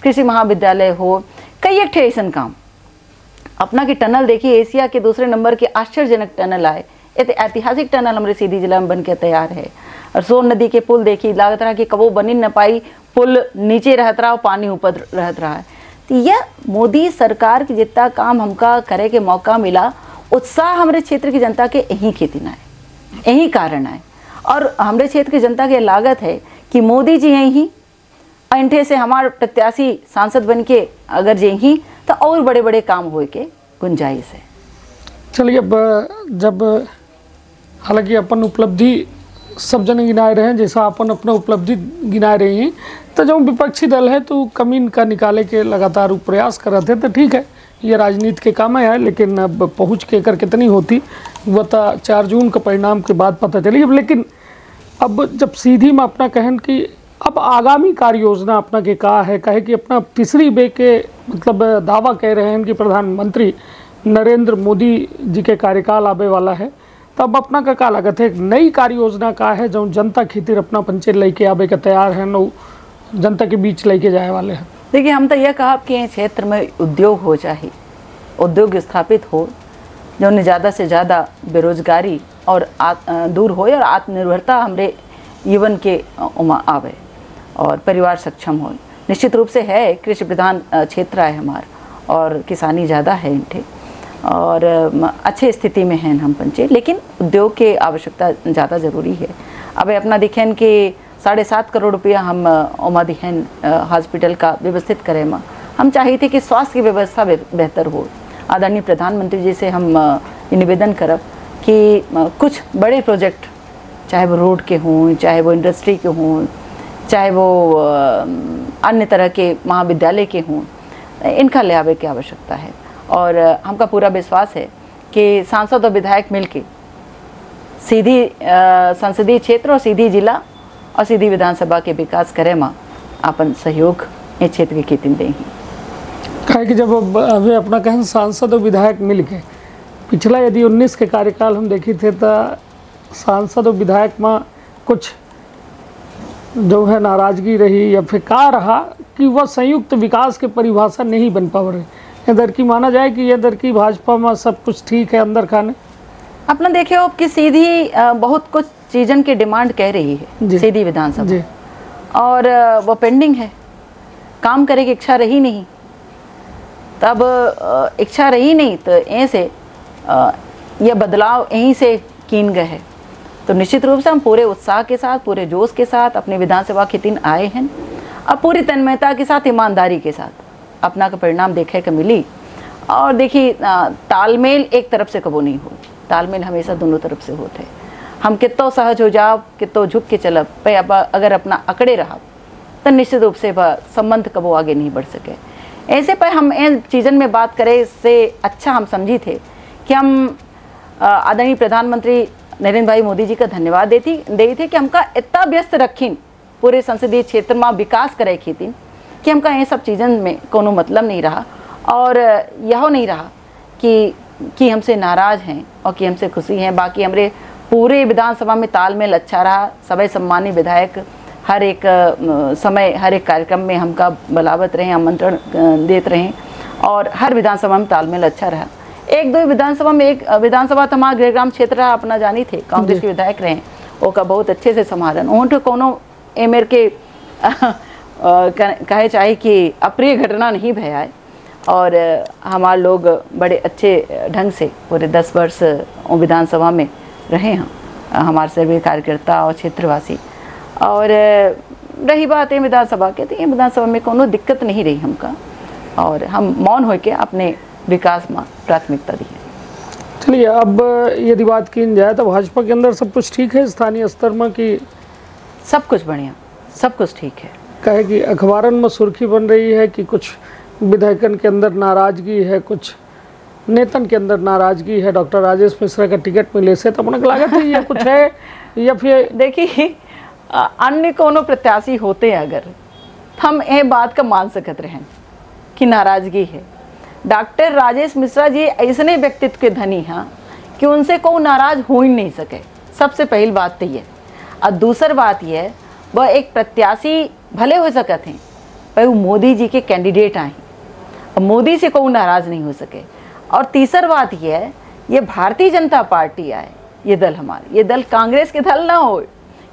कृषि महाविद्यालय हो, कई एक ऐसा काम। अपना की टनल देखिए, एशिया के दूसरे नंबर के आश्चर्यजनक टनल आए, ऐतिहासिक टनल हमारे सीधी जिला में बन के तैयार है। और सोन नदी के पुल देखिए, लागत रहा कि कबो बनी न पाई, पुल नीचे रहत रहा और पानी ऊपर रहत रहा है। तो यह मोदी सरकार की जितना काम हमका करे के मौका मिला, उत्साह हमारे क्षेत्र की जनता के यही खेती ना है, यही कारण है। और हमारे क्षेत्र की जनता की लागत है कि मोदी जी यहीं अंठे से हमारे प्रत्याशी सांसद बन के अगर यहीं तो और बड़े बड़े काम हो के गुंजाइश है। चलिए, अब जब हालांकि अपन उपलब्धि सब जने गिनाए रहे हैं, जैसा अपन अपना उपलब्धि गिनाए रहे हैं, तो जो विपक्षी दल है तो कमीन का निकाले के लगातार प्रयास कर रहे थे। तो ठीक है, ये राजनीति के काम है, लेकिन अब पहुँच के कर कितनी होती वह तो 4 जून का परिणाम के बाद पता चली। लेकिन अब जब सीधी में अपना कहन कि अब आगामी कार्य योजना अपना के कहा है, कहे कि अपना तीसरी बे के मतलब दावा कह रहे हैं कि प्रधानमंत्री नरेंद्र मोदी जी के कार्यकाल आवे वाला है, तब अपना का लागत है नई कार्य योजना का है जो जनता खातिर अपना पंचायत लेके आवे के तैयार है, नो जनता के बीच लेके जाए वाले हैं। देखिए, हम तो यह कहा कि क्षेत्र में उद्योग हो, चाहे उद्योग स्थापित हो, जो उन्हें ज़्यादा से ज़्यादा बेरोजगारी और दूर हो और आत्मनिर्भरता हमारे जीवन के आवे और परिवार सक्षम हो। निश्चित रूप से है कृषि प्रधान क्षेत्र है हमारा और किसानी ज़्यादा है इनके और अच्छे स्थिति में हैं हम पंचायत, लेकिन उद्योग के आवश्यकता ज़्यादा ज़रूरी है। अब अपना दिखें कि 7.5 करोड़ रुपया हम उमा दिखें हॉस्पिटल का व्यवस्थित करें में हम चाहिए थे कि स्वास्थ्य की व्यवस्था बेहतर हो। आदरणीय प्रधानमंत्री जी से हम निवेदन करब कि कुछ बड़े प्रोजेक्ट, चाहे वो रोड के हों, चाहे वो इंडस्ट्री के हों, चाहे वो अन्य तरह के महाविद्यालय के हों, इनका ले आवे की आवश्यकता है। और हमका पूरा विश्वास है कि सांसद और विधायक मिलके सीधी संसदीय क्षेत्र और सीधी जिला और सीधी विधानसभा के विकास करे में अपन सहयोग इस क्षेत्र के खेती में देंगे। कहे कि जब अभी अपना कहन सांसद और विधायक मिलके पिछला यदि 19 के कार्यकाल हम देखी थे तो सांसद और विधायक में कुछ जो है नाराजगी रही या फिर का रहा कि वह संयुक्त विकास के परिभाषा नहीं बन पा रहे। इधर की माना जाए कि इधर की भाजपा में सब कुछ ठीक है अंदर खाने अपना देखे हो कि सीधी बहुत कुछ चीज़न की डिमांड कह रही है सीधी विधानसभा, और वो पेंडिंग है, काम करे की इच्छा रही नहीं। तब इच्छा रही नहीं तो ऐसे यह बदलाव यहीं से कीन गए है। तो निश्चित रूप से हम पूरे उत्साह के साथ, पूरे जोश के साथ अपने विधानसभा के दिन आए हैं और पूरी तन्मयता के साथ, ईमानदारी के साथ अपना का परिणाम देखे का मिली। और देखिए, तालमेल एक तरफ से कबो नहीं हो, तालमेल हमेशा दोनों तरफ से होते। हम कितो सहज हो जाओ, कितो झुक के चलब पे, अब अगर अपना अकड़े रहा तो निश्चित रूप से वह संबंध कबो आगे नहीं बढ़ सके। ऐसे पर हम इन चीज़न में बात करें, इससे अच्छा हम समझी थे कि हम आदरणीय प्रधानमंत्री नरेंद्र भाई मोदी जी का धन्यवाद देते थे कि हमका इतना व्यस्त रखीन पूरे संसदीय क्षेत्र में विकास करे खेती कि हमका ये सब चीज़न में कोनो मतलब नहीं रहा और यह नहीं रहा कि हमसे नाराज़ हैं और कि हमसे खुशी हैं। बाकी हमारे पूरे विधानसभा में तालमेल अच्छा रहा। सभी सम्मानीय विधायक हर एक समय, हर एक कार्यक्रम में हमका बुलावत रहे, आमंत्रण देते रहे और हर विधानसभा में तालमेल अच्छा रहा। एक दो विधानसभा में, एक विधानसभा तो हमारा गृहग्राम क्षेत्र रहा, अपना जानी थे कांग्रेस के विधायक रहे, वो का बहुत अच्छे से संभालन उन्होंने कोनो एमेर के कहे चाहे कि अप्रिय घटना नहीं भया है और हमारे लोग बड़े अच्छे ढंग से पूरे 10 वर्ष विधानसभा में रहे हैं, हमारे सभी कार्यकर्ता और क्षेत्रवासी। और रही बात है विधानसभा के, तो ये विधानसभा में कोनो दिक्कत नहीं रही हमका और हम मौन होकर अपने विकास में प्राथमिकता दी है। चलिए, अब यदि बात की जाए तो भाजपा के अंदर सब कुछ ठीक है स्थानीय स्तर में कि सब कुछ बढ़िया, सब कुछ ठीक है? कहे कि अखबारन में सुर्खी बन रही है कि कुछ विधायकन के अंदर नाराजगी है, कुछ नेतन के अंदर नाराजगी है, डॉक्टर राजेश मिश्रा का टिकट मिले से, तो अपने को लागत है ये कुछ है या फिर देखिए अन्य कोनो प्रत्याशी होते अगर हम ये बात का मान सकते रहें कि नाराजगी है। डॉक्टर राजेश मिश्रा जी ऐसने व्यक्तित्व के धनी हैं कि उनसे कोई नाराज हो ही नहीं सके। सबसे पहली बात तो ये, और दूसरी बात ये वह एक प्रत्याशी भले हो सकते हैं पर वो मोदी जी के कैंडिडेट आए और मोदी से कोई नाराज़ नहीं हो सके। और तीसरी बात यह है, ये भारतीय जनता पार्टी आए, ये दल हमारे, ये दल कांग्रेस के दल ना हो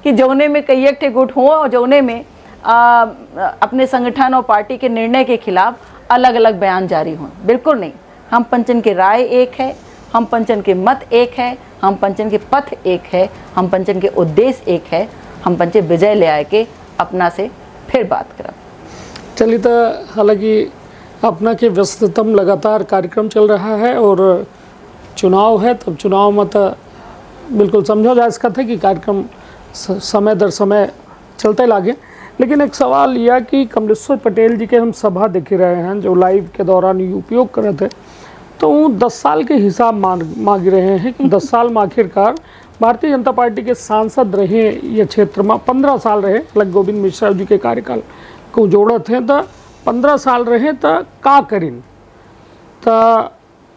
कि जौने में कई एक गुट हो और जौने में अपने संगठन और पार्टी के निर्णय के खिलाफ अलग अलग बयान जारी हों। बिल्कुल नहीं, हम पंचन के राय एक है, हम पंचन के मत एक है, हम पंचन के पथ एक है, हम पंचन के उद्देश्य एक है। हम पंचे विजय ले आए के अपना से फिर बात करब। चलिए, तो हालांकि अपना के व्यस्ततम लगातार कार्यक्रम चल रहा है और चुनाव है, तब चुनाव में तो बिल्कुल समझो जा सकता है कि कार्यक्रम समय दर समय चलते लागे। लेकिन एक सवाल यह कि कमलेश्वर पटेल जी के हम सभा देख रहे हैं जो लाइव के दौरान ये उपयोग कर रहे थे, तो वो 10 साल के हिसाब मांग रहे हैं कि 10 साल में आखिरकार भारतीय जनता पार्टी के सांसद रहे ये क्षेत्र में 15 साल रहे, अलग गोविंद मिश्रा जी के कार्यकाल को जोड़त हैं तो 15 साल रहे तो का करें, तो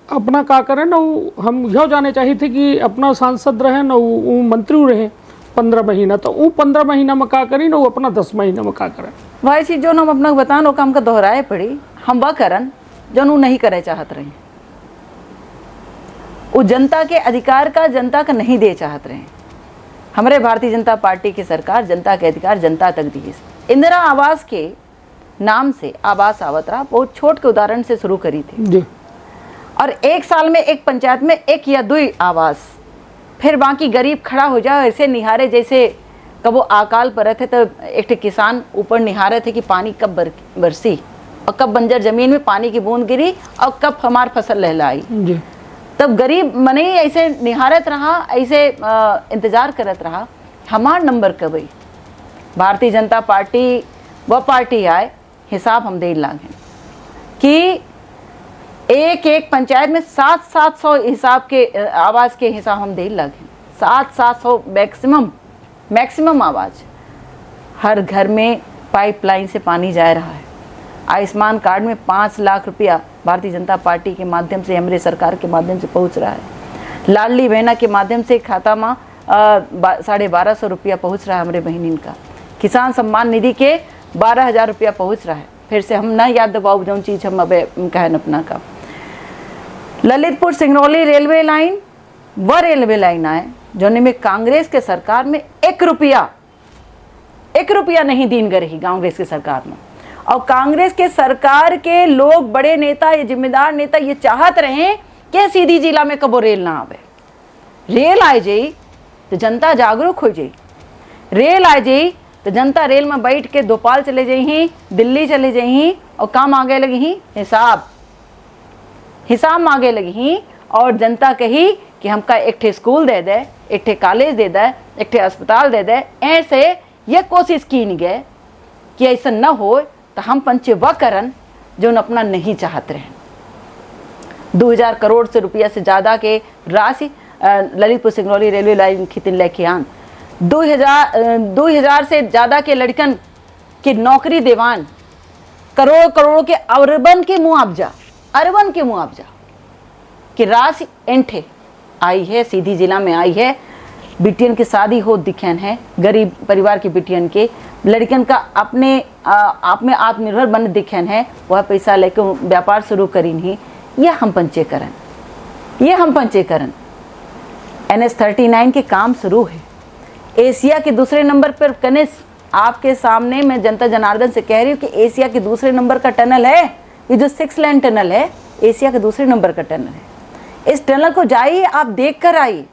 अपना का करें ना। हम यह जाने चाहिए थे कि अपना सांसद रहे ना वो मंत्री रहे 15 महीना, तो वो 15 महीना में का करें ना वो अपना 10 महीना में का करें। वही चीज़ जो हम अपना बतान वो काम का दोहराए पड़ी, हम वह करन जो नहीं करे चाहत रहे, वो जनता के अधिकार का जनता का नहीं दे चाहत रहे। हमारे भारतीय जनता पार्टी की सरकार जनता के अधिकार जनता तक दी। इंदिरा आवास के नाम से आवास आवत रहा, बहुत छोट के उदाहरण से शुरू करी थी जी। और एक साल में एक पंचायत में 1 या 2 आवास, फिर बाकी गरीब खड़ा हो जाए ऐसे निहारे जैसे कब वो अकाल पड़े थे तो एक किसान ऊपर निहारे थे कि पानी कब बरसी और कब बंजर जमीन में पानी की बूंद गिरी और कब हमार फसल लहलाई जी। तब गरीब मने ऐसे निहारत रहा, ऐसे इंतजार करत रहा हमार नंबर कब आई। भारतीय जनता पार्टी वह पार्टी आए, हिसाब हम दे लागे कि एक पंचायत में 700 हिसाब के आवाज़ के हिसाब हम दे लगे, 700 मैक्सिमम आवाज़। हर घर में पाइपलाइन से पानी जा रहा है। आयुष्मान कार्ड में 5 लाख रुपया भारतीय जनता पार्टी के माध्यम से, हमारे सरकार के माध्यम से पहुंच रहा है। लाडली बहना के माध्यम से खाता में 1250 रुपया पहुँच रहा है हमारे बहनिन का। किसान सम्मान निधि के 12,000 रुपया पहुँच रहा है। फिर से हम ना याद दबाओ जो चीज़ हम अब कहन अपना का। ललितपुर सिंगरौली रेलवे लाइन वह रेलवे लाइन आए जोने में कांग्रेस के सरकार में 1 रुपया नहीं दीन गए रही कांग्रेस की सरकार में। और कांग्रेस के सरकार के लोग, बड़े नेता, ये जिम्मेदार नेता ये चाहत रहे कि सीधी जिला में कबो रेल ना आवे। रेल आ जाई तो जनता जागरूक हो जाई, रेल आ जाई तो जनता रेल में बैठ के भोपाल चले जाई, दिल्ली चले जाई और काम मांगे लगी हिसाब मांगे लगी। और जनता कही कि हमका एक ठे स्कूल दे दे, एक ठे कॉलेज दे दे, एक ठे अस्पताल दे दे। ऐसे ये कोशिश की नहीं गए कि ऐसा न हो तो हम पंचे वह करन जो अपना नहीं चाहते रहे। 2000 करोड़ से रुपया से ज़्यादा के राशि ललितपुर सिंगरौली रेलवे लाइन खितिन लेके आन। 2000 से ज़्यादा के लड़कन की नौकरी देवान, करोड़ के अरबन के मुआवजा की राशि एंठे आई है, सीधी जिला में आई है। बिटियन की शादी हो दिखन है, गरीब परिवार की बिटियन के लड़कियन का अपने आप में आत्मनिर्भर बन दिखन है, वह पैसा लेके व्यापार शुरू करी नहीं। ये हम पंचे करन NH39 के काम शुरू है। एशिया के दूसरे नंबर पर कनिष्ठ, आपके सामने मैं जनता जनार्दन से कह रही हूँ कि एशिया के दूसरे नंबर का टनल है ये जो 6 लेन टनल है, एशिया के दूसरे नंबर का टनल है। इस टनल को जाइए, आप देख कर आइए।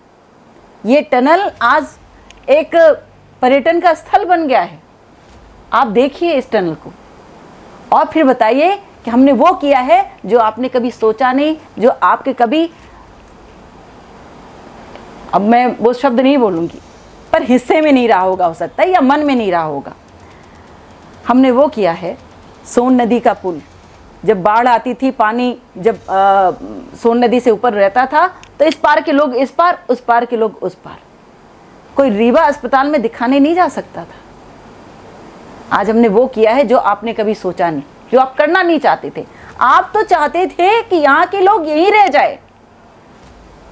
ये टनल आज एक पर्यटन का स्थल बन गया है। आप देखिए इस टनल को और फिर बताइए कि हमने वो किया है जो आपने कभी सोचा नहीं, जो आपके कभी, अब मैं वो शब्द नहीं बोलूँगी, पर हिस्से में नहीं रहा होगा, हो सकता है, या मन में नहीं रहा होगा। हमने वो किया है सोन नदी का पुल। जब बाढ़ आती थी, पानी जब सोन नदी से ऊपर रहता था तो इस पार के लोग इस पार, उस पार के लोग उस पार। कोई रीवा अस्पताल में दिखाने नहीं जा सकता था। आज हमने वो किया है जो आपने कभी सोचा नहीं, जो आप करना नहीं चाहते थे। आप तो चाहते थे कि यहाँ के लोग यहीं रह जाए,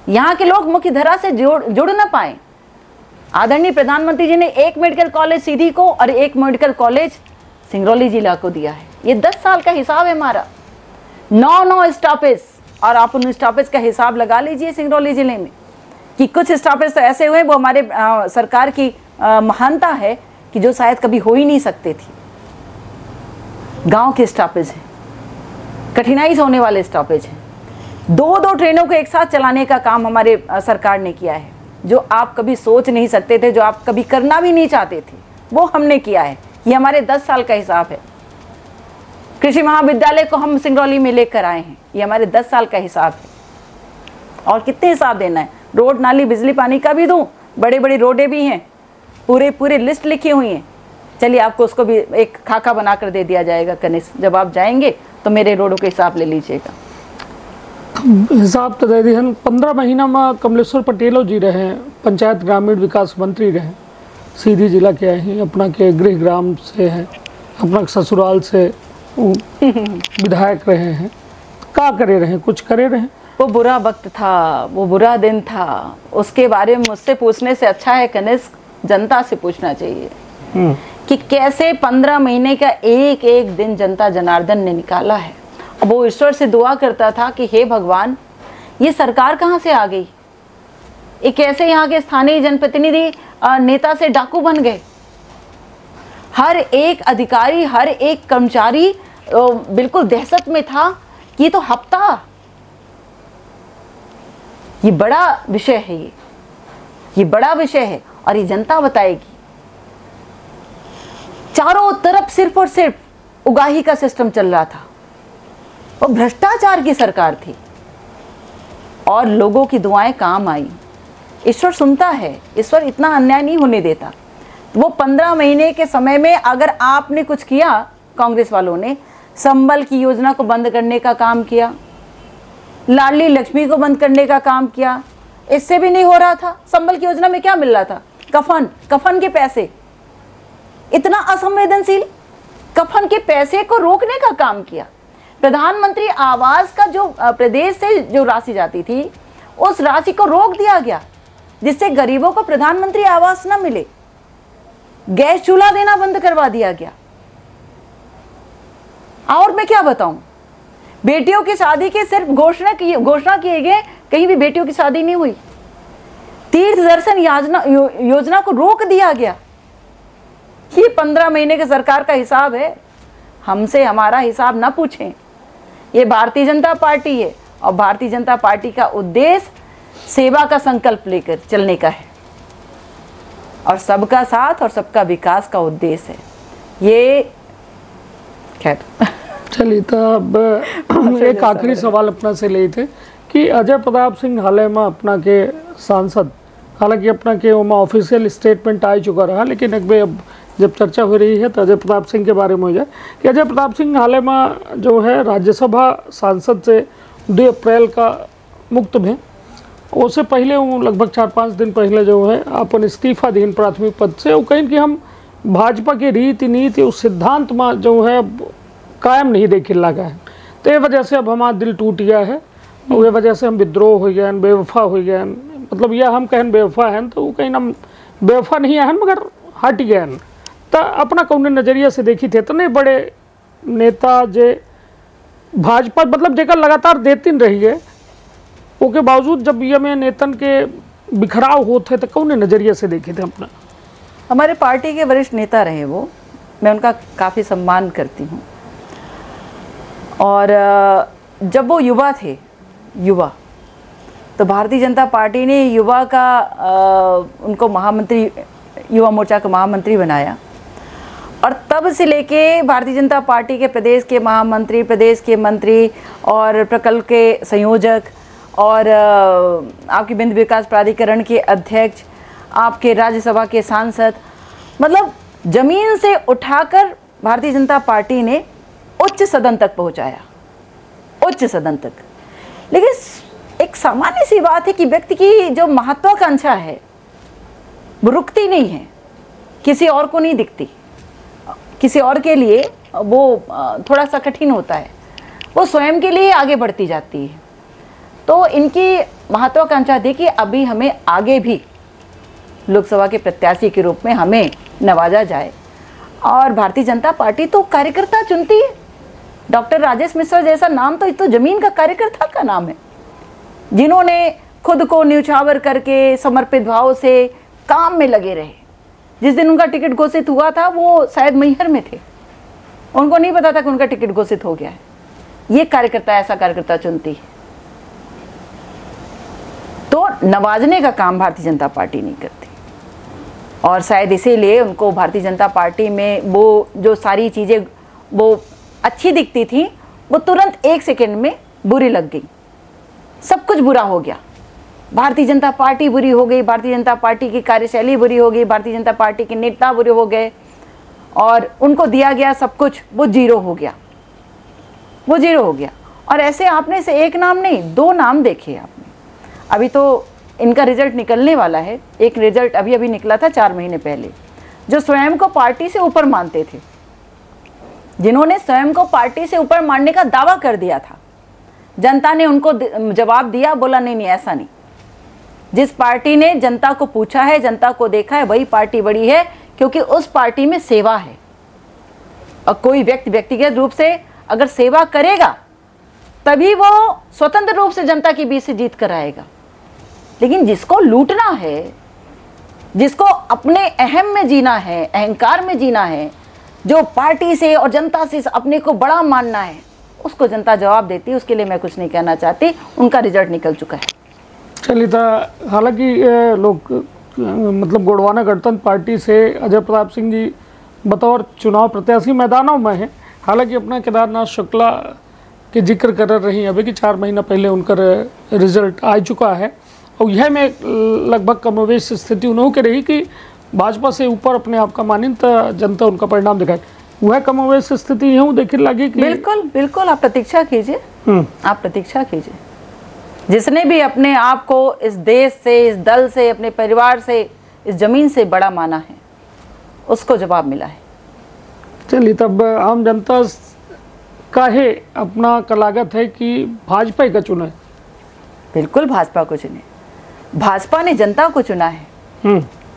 यहाँ के लोग मुख्य धारा से जुड़ ना पाए। आदरणीय प्रधानमंत्री जी ने एक मेडिकल कॉलेज सीधी को और एक मेडिकल कॉलेज सिंगरौली जिला को दिया है। ये 10 साल का हिसाब है हमारा। 9 स्टॉपेज, और आप उन स्टॉपेज का हिसाब लगा लीजिए सिंगरौली जिले में कि कुछ स्टॉपेज तो ऐसे हुए वो हमारे सरकार की महानता है कि जो शायद कभी हो ही नहीं सकते थे। गांव के स्टॉपेज हैं, कठिनाई से होने वाले स्टॉपेज हैं। 2 ट्रेनों को एक साथ चलाने का काम हमारे सरकार ने किया है, जो आप कभी सोच नहीं सकते थे, जो आप कभी करना भी नहीं चाहते थे, वो हमने किया है। ये हमारे 10 साल का हिसाब है। कृषि महाविद्यालय को हम सिंगरौली में लेकर आए हैं, ये हमारे 10 साल का हिसाब है। और कितने हिसाब देना है, रोड नाली बिजली पानी का भी दूं, बड़े बड़े रोडे भी हैं, पूरे पूरे लिस्ट लिखी हुई है। चलिए आपको उसको भी एक खाका बना कर दे दिया जाएगा कनिष्ठ, जब आप जाएंगे तो मेरे रोडों के हिसाब ले लीजिएगा। हिसाब तो दे दिहन। 15 महीना में कमलेश्वर पटेलो जी रहे, पंचायत ग्रामीण विकास मंत्री रहे, सीधी जिला के हैं, अपना के गृह ग्राम से हैं, अपना ससुराल से विधायक रहे हैं। क्या करे रहे, कुछ करे रहे। वो बुरा वक्त था, वो बुरा दिन था, उसके बारे में मुझसे पूछने से अच्छा है कनिष्ठ जनता से पूछना चाहिए कि कैसे 15 महीने का एक एक दिन जनता जनार्दन ने निकाला है। अब वो ईश्वर से दुआ करता था कि हे भगवान, ये सरकार कहाँ से आ गई, ये कैसे यहाँ के स्थानीय जनप्रतिनिधि नेता से डाकू बन गए। हर एक अधिकारी, हर एक कर्मचारी बिल्कुल दहशत में था कि ये तो हफ्ता, ये बड़ा विषय है, ये बड़ा विषय है और ये जनता बताएगी। चारों तरफ सिर्फ और सिर्फ उगाही का सिस्टम चल रहा था और भ्रष्टाचार की सरकार थी और लोगों की दुआएं काम आई। ईश्वर सुनता है, ईश्वर इतना अन्याय नहीं होने देता। वो 15 महीने के समय में अगर आपने कुछ किया, कांग्रेस वालों ने संबल की योजना को बंद करने का काम किया, लाडली लक्ष्मी को बंद करने का काम किया, इससे भी नहीं हो रहा था। संबल की योजना में क्या मिल रहा था? कफन के पैसे। इतना असंवेदनशील, कफन के पैसे को रोकने का काम किया। प्रधानमंत्री आवास का जो प्रदेश से जो राशि जाती थी, उस राशि को रोक दिया गया, जिससे गरीबों को प्रधानमंत्री आवास न मिले। गैस चूल्हा देना बंद करवा दिया गया। और मैं क्या बताऊं, बेटियों की शादी के सिर्फ घोषणा किए गए, कहीं भी बेटियों की शादी नहीं हुई। तीर्थ दर्शन योजना को रोक दिया गया। ये 15 महीने के सरकार का हिसाब है। हमसे हमारा हिसाब ना पूछें। ये भारतीय जनता पार्टी है और भारतीय जनता पार्टी का उद्देश्य सेवा का संकल्प लेकर चलने का है और सबका साथ और सबका विकास का उद्देश्य है ये। खैर चलिए, तो अब एक आखिरी सवाल अपना से ले थे कि अजय प्रताप सिंह हाल में अपना के सांसद, हालांकि अपना के वहाँ ऑफिशियल स्टेटमेंट आ चुका रहा, लेकिन एक अब जब चर्चा हो रही है तो अजय प्रताप सिंह के बारे में हो जाए कि अजय प्रताप सिंह हाल में जो है राज्यसभा सांसद से 2 अप्रैल का मुक्त हैं। उससे पहले वो लगभग 4-5 दिन पहले जो है अपन इस्तीफा दीन प्राथमिक पद से। वो कहीं कि हम भाजपा के रीति नीति उस सिद्धांत में जो है कायम नहीं देखे लगा है, तो ये वजह से अब हमारा दिल टूट गया है। वो वजह से हम विद्रोह हो गए, बेवफा हो गए। मतलब यह हम कहन बेवफा हैं तो वो कहीं हम बेवफा नहीं हैं मगर हट गए। तो अपना कौन नज़रिया से देखी थे इतने बड़े नेता जे भाजपा मतलब जेकर लगातार देतीन रही है, उसके बावजूद जब ये में नेतन के बिखराव होते तो कौन नज़रिया से देखे थे अपना? हमारे पार्टी के वरिष्ठ नेता रहे वो, मैं उनका काफ़ी सम्मान करती हूँ। और जब वो युवा थे, तो भारतीय जनता पार्टी ने युवा का उनको महामंत्री, युवा मोर्चा का महामंत्री बनाया और तब से लेके भारतीय जनता पार्टी के प्रदेश के महामंत्री, प्रदेश के मंत्री और प्रकल्प के संयोजक और आपके बिंद विकास प्राधिकरण के अध्यक्ष, आपके राज्यसभा के सांसद, मतलब जमीन से उठाकर भारतीय जनता पार्टी ने उच्च सदन तक पहुंचाया, उच्च सदन तक। लेकिन एक सामान्य सी बात है कि व्यक्ति की जो महत्वाकांक्षा है वो रुकती नहीं है, किसी और को नहीं दिखती, किसी और के लिए वो थोड़ा सा कठिन होता है, वो स्वयं के लिए आगे बढ़ती जाती है। तो इनकी महत्वाकांक्षा थी कि अभी हमें आगे भी लोकसभा के प्रत्याशी के रूप में हमें नवाजा जाए और भारतीय जनता पार्टी तो कार्यकर्ता चुनती है। डॉक्टर राजेश मिश्रा जैसा नाम तो जमीन का कार्यकर्ता का नाम है, जिन्होंने खुद को न्यौछावर करके समर्पित भाव से काम में लगे रहे। जिस दिन उनका टिकट घोषित हुआ था वो शायद मैहर में थे, उनको नहीं पता था कि उनका टिकट घोषित हो गया है। ये कार्यकर्ता, ऐसा कार्यकर्ता चुनती है। तो नवाजने का काम भारतीय जनता पार्टी नहीं करती और शायद इसीलिए उनको भारतीय जनता पार्टी में वो जो सारी चीज़ें वो अच्छी दिखती थी वो तुरंत 1 सेकंड में बुरी लग गई। सब कुछ बुरा हो गया भारतीय जनता पार्टी बुरी हो गई, भारतीय जनता पार्टी की कार्यशैली बुरी हो गई, भारतीय जनता पार्टी के नेता बुरे हो गए और उनको दिया गया सब कुछ वो जीरो हो गया, वो जीरो हो गया। और ऐसे आपने से एक नाम नहीं, 2 नाम देखे आपने। अभी तो इनका रिजल्ट निकलने वाला है, एक रिजल्ट अभी अभी निकला था 4 महीने पहले, जो स्वयं को पार्टी से ऊपर मानते थे, जिन्होंने स्वयं को पार्टी से ऊपर मानने का दावा कर दिया था, जनता ने उनको जवाब दिया, बोला नहीं नहीं ऐसा नहीं। जिस पार्टी ने जनता को पूछा है, जनता को देखा है, वही पार्टी बड़ी है, क्योंकि उस पार्टी में सेवा है। और कोई व्यक्तिगत रूप से अगर सेवा करेगा तभी वो स्वतंत्र रूप से जनता के बीच से जीत कर आएगा। लेकिन जिसको लूटना है, जिसको अपने अहम में जीना है, अहंकार में जीना है, जो पार्टी से और जनता से अपने को बड़ा मानना है, उसको जनता जवाब देती है। उसके लिए मैं कुछ नहीं कहना चाहती, उनका रिजल्ट निकल चुका है। चलिए था, हालांकि लोग मतलब गोंडवाना गणतंत्र पार्टी से अजय प्रताप सिंह जी बतौर चुनाव प्रत्याशी मैदानों में हैं। हालांकि अपना केदारनाथ शुक्ला के जिक्र कर रही हैं अभी कि 4 महीना पहले उनका रिजल्ट आ चुका है, और यह में लगभग कमोवेश स्थिति उन्हों की रही कि भाजपा से ऊपर अपने आप का मानी तो जनता उनका परिणाम दिखाए। वह कमोवेश स्थिति यूँ देखे लगी कि बिल्कुल बिल्कुल आप प्रतीक्षा कीजिए, आप प्रतीक्षा कीजिए। जिसने भी अपने आप को इस देश से, इस दल से, अपने परिवार से, इस जमीन से बड़ा माना है, उसको जवाब मिला है। चलिए, तब आम जनता काहे अपना कलागत है कि भाजपा का चुना है? बिल्कुल भाजपा को चुने, भाजपा ने जनता को चुना है,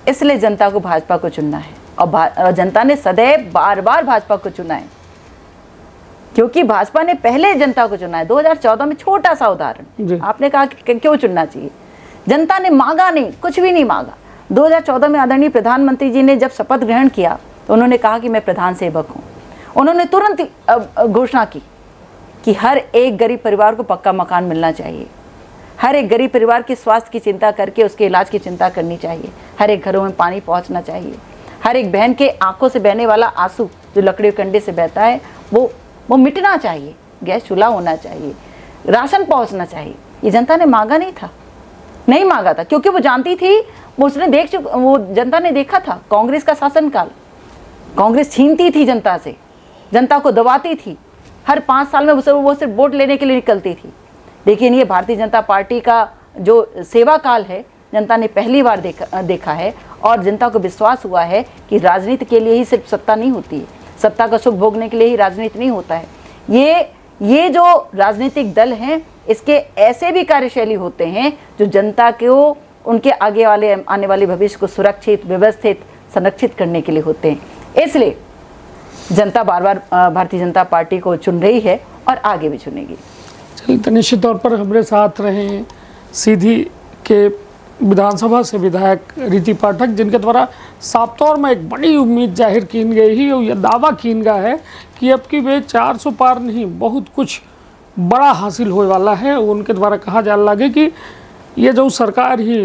इसलिए जनता को भाजपा को चुनना है। और जनता ने सदैव बार बार भाजपा को चुना है, क्योंकि भाजपा ने पहले जनता को चुना है। 2014 में छोटा सा उदाहरण, आपने कहा कि क्यों चुनना चाहिए, जनता ने मांगा नहीं, कुछ भी नहीं मांगा। 2014 में आदरणीय प्रधानमंत्री जी ने जब शपथ ग्रहण किया तो उन्होंने कहा कि मैं प्रधान सेवक हूँ। उन्होंने तुरंत घोषणा की कि हर एक गरीब परिवार को पक्का मकान मिलना चाहिए, हर एक गरीब परिवार के स्वास्थ्य की चिंता करके उसके इलाज की चिंता करनी चाहिए, हर एक घरों में पानी पहुंचना चाहिए, हर एक बहन के आंखों से बहने वाला आंसू जो लकड़ी कंडे से बहता है वो मिटना चाहिए, गैस चूल्हा होना चाहिए, राशन पहुंचना चाहिए। ये जनता ने मांगा नहीं था, नहीं मांगा था, क्योंकि वो जानती थी, वो जनता ने देखा था कांग्रेस का शासनकाल। कांग्रेस छीनती थी जनता से, जनता को दबाती थी, हर 5 साल में वो सिर्फ वोट लेने के लिए निकलती थी। लेकिन ये भारतीय जनता पार्टी का जो सेवा काल है, जनता ने पहली बार देखा है, और जनता को विश्वास हुआ है कि राजनीति के लिए ही सिर्फ सत्ता नहीं होती है, सत्ता का सुख भोगने के लिए ही राजनीति नहीं होता है। ये जो राजनीतिक दल हैं, इसके ऐसे भी कार्यशैली होते हैं जो जनता को उनके आने वाले भविष्य को सुरक्षित, व्यवस्थित, संरक्षित करने के लिए होते हैं। इसलिए जनता बार बार भारतीय जनता पार्टी को चुन रही है और आगे भी चुनेगी। चलिए, तो निश्चित तौर पर हमारे साथ रहे सीधी के विधानसभा से विधायक रीति पाठक, जिनके द्वारा साफ तौर में एक बड़ी उम्मीद जाहिर की गई ही और यह दावा किया गया है कि अब की वे 400 पार नहीं, बहुत कुछ बड़ा हासिल होने वाला है। उनके द्वारा कहा जा लगे कि ये जो सरकार ही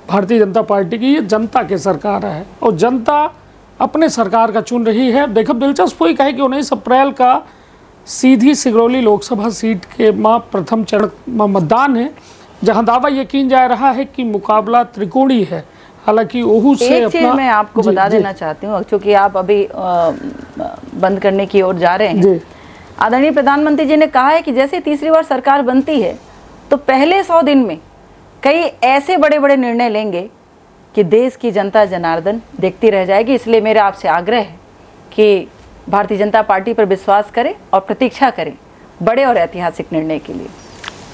भारतीय जनता पार्टी की, ये जनता की सरकार है और जनता अपने सरकार का चुन रही है। देखो, दिलचस्प हुई कहे कि 19 अप्रैल का सीधी सिगरौली लोकसभा सीट के प्रथम चरण मतदान है, जहां दावा ये किया जा रहा है कि मुकाबला त्रिकोणीय है। हालांकि ओहू से एक चीज मैं आपको बता देना चाहती हूँ, क्योंकि आप अभी बंद करने की ओर जा रहे हैं। आदरणीय प्रधानमंत्री जी ने कहा है कि जैसे तीसरी बार सरकार बनती है तो पहले 100 दिन में कई ऐसे बड़े बड़े निर्णय लेंगे कि देश की जनता जनार्दन देखती रह जाएगी। इसलिए मेरा आपसे आग्रह है कि भारतीय जनता पार्टी पर विश्वास करें और प्रतीक्षा करें बड़े और ऐतिहासिक निर्णय के लिए।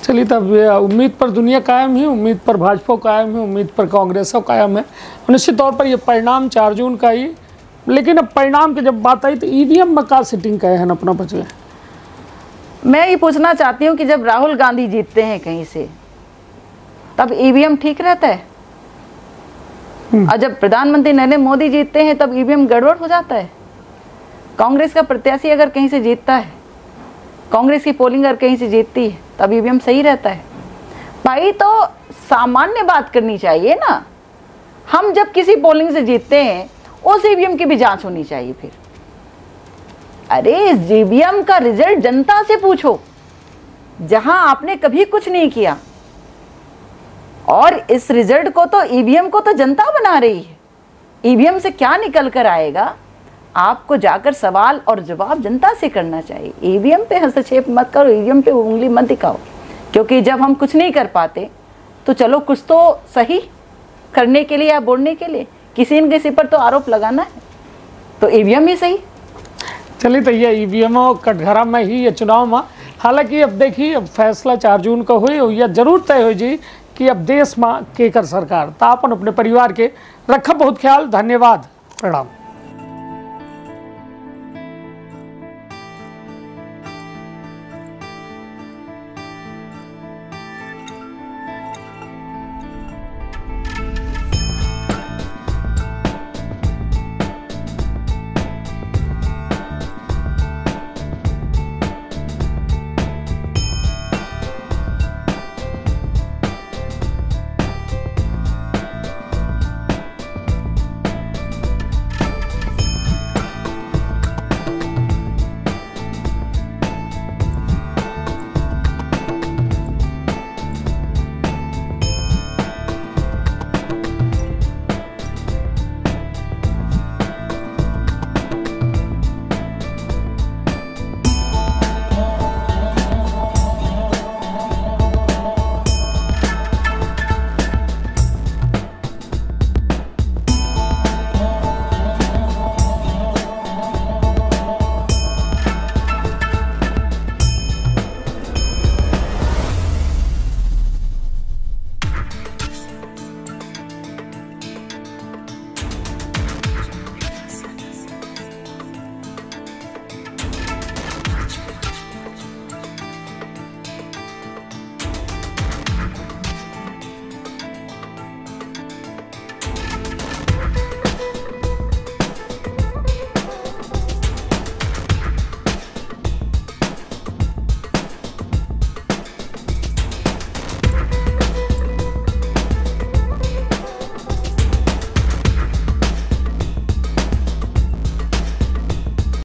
चलिए, तब उम्मीद पर दुनिया कायम है, उम्मीद पर भाजपा कायम है, उम्मीद पर कांग्रेस कायम है। निश्चित तौर पर ये परिणाम 4 जून का ही। लेकिन अब परिणाम की जब बात आई तो ईवीएम में का सेटिंग का है अपना बचे। मैं ये पूछना चाहती हूँ कि जब राहुल गांधी जीतते हैं कहीं से, तब ईवीएम ठीक रहता है, और जब प्रधानमंत्री नरेंद्र मोदी जीतते हैं तब ईवीएम गड़बड़ हो जाता है। कांग्रेस का प्रत्याशी अगर कहीं से जीतता है, कांग्रेस की पोलिंग अगर कहीं से जीतती है, तब ईवीएम सही रहता है। भाई, तो सामान्य बात करनी चाहिए ना। हम जब किसी पोलिंग से जीतते हैं, उस ईवीएम की भी जांच होनी चाहिए। फिर अरे, इस ईवीएम का रिजल्ट जनता से पूछो, जहां आपने कभी कुछ नहीं किया और इस रिजल्ट को तो ईवीएम को तो जनता बना रही है। ईवीएम से क्या निकल कर आएगा, आपको जाकर सवाल और जवाब जनता से करना चाहिए। ईवीएम पे हस्तक्षेप मत करो, ईवीएम पे उंगली मत दिखाओ, क्योंकि जब हम कुछ नहीं कर पाते तो चलो कुछ तो सही करने के लिए या बोलने के लिए किसी न किसी पर तो आरोप लगाना है, तो ईवीएम ही सही। चलिए तो ये ईवीएम कटघरा में ही ये चुनाव में, हालांकि अब देखिए अब फैसला 4 जून को हुई या जरूर तय हो जी कि अब देश में केकर सरकार, तो अपन अपने परिवार के रखा बहुत ख्याल। धन्यवाद, प्रणाम।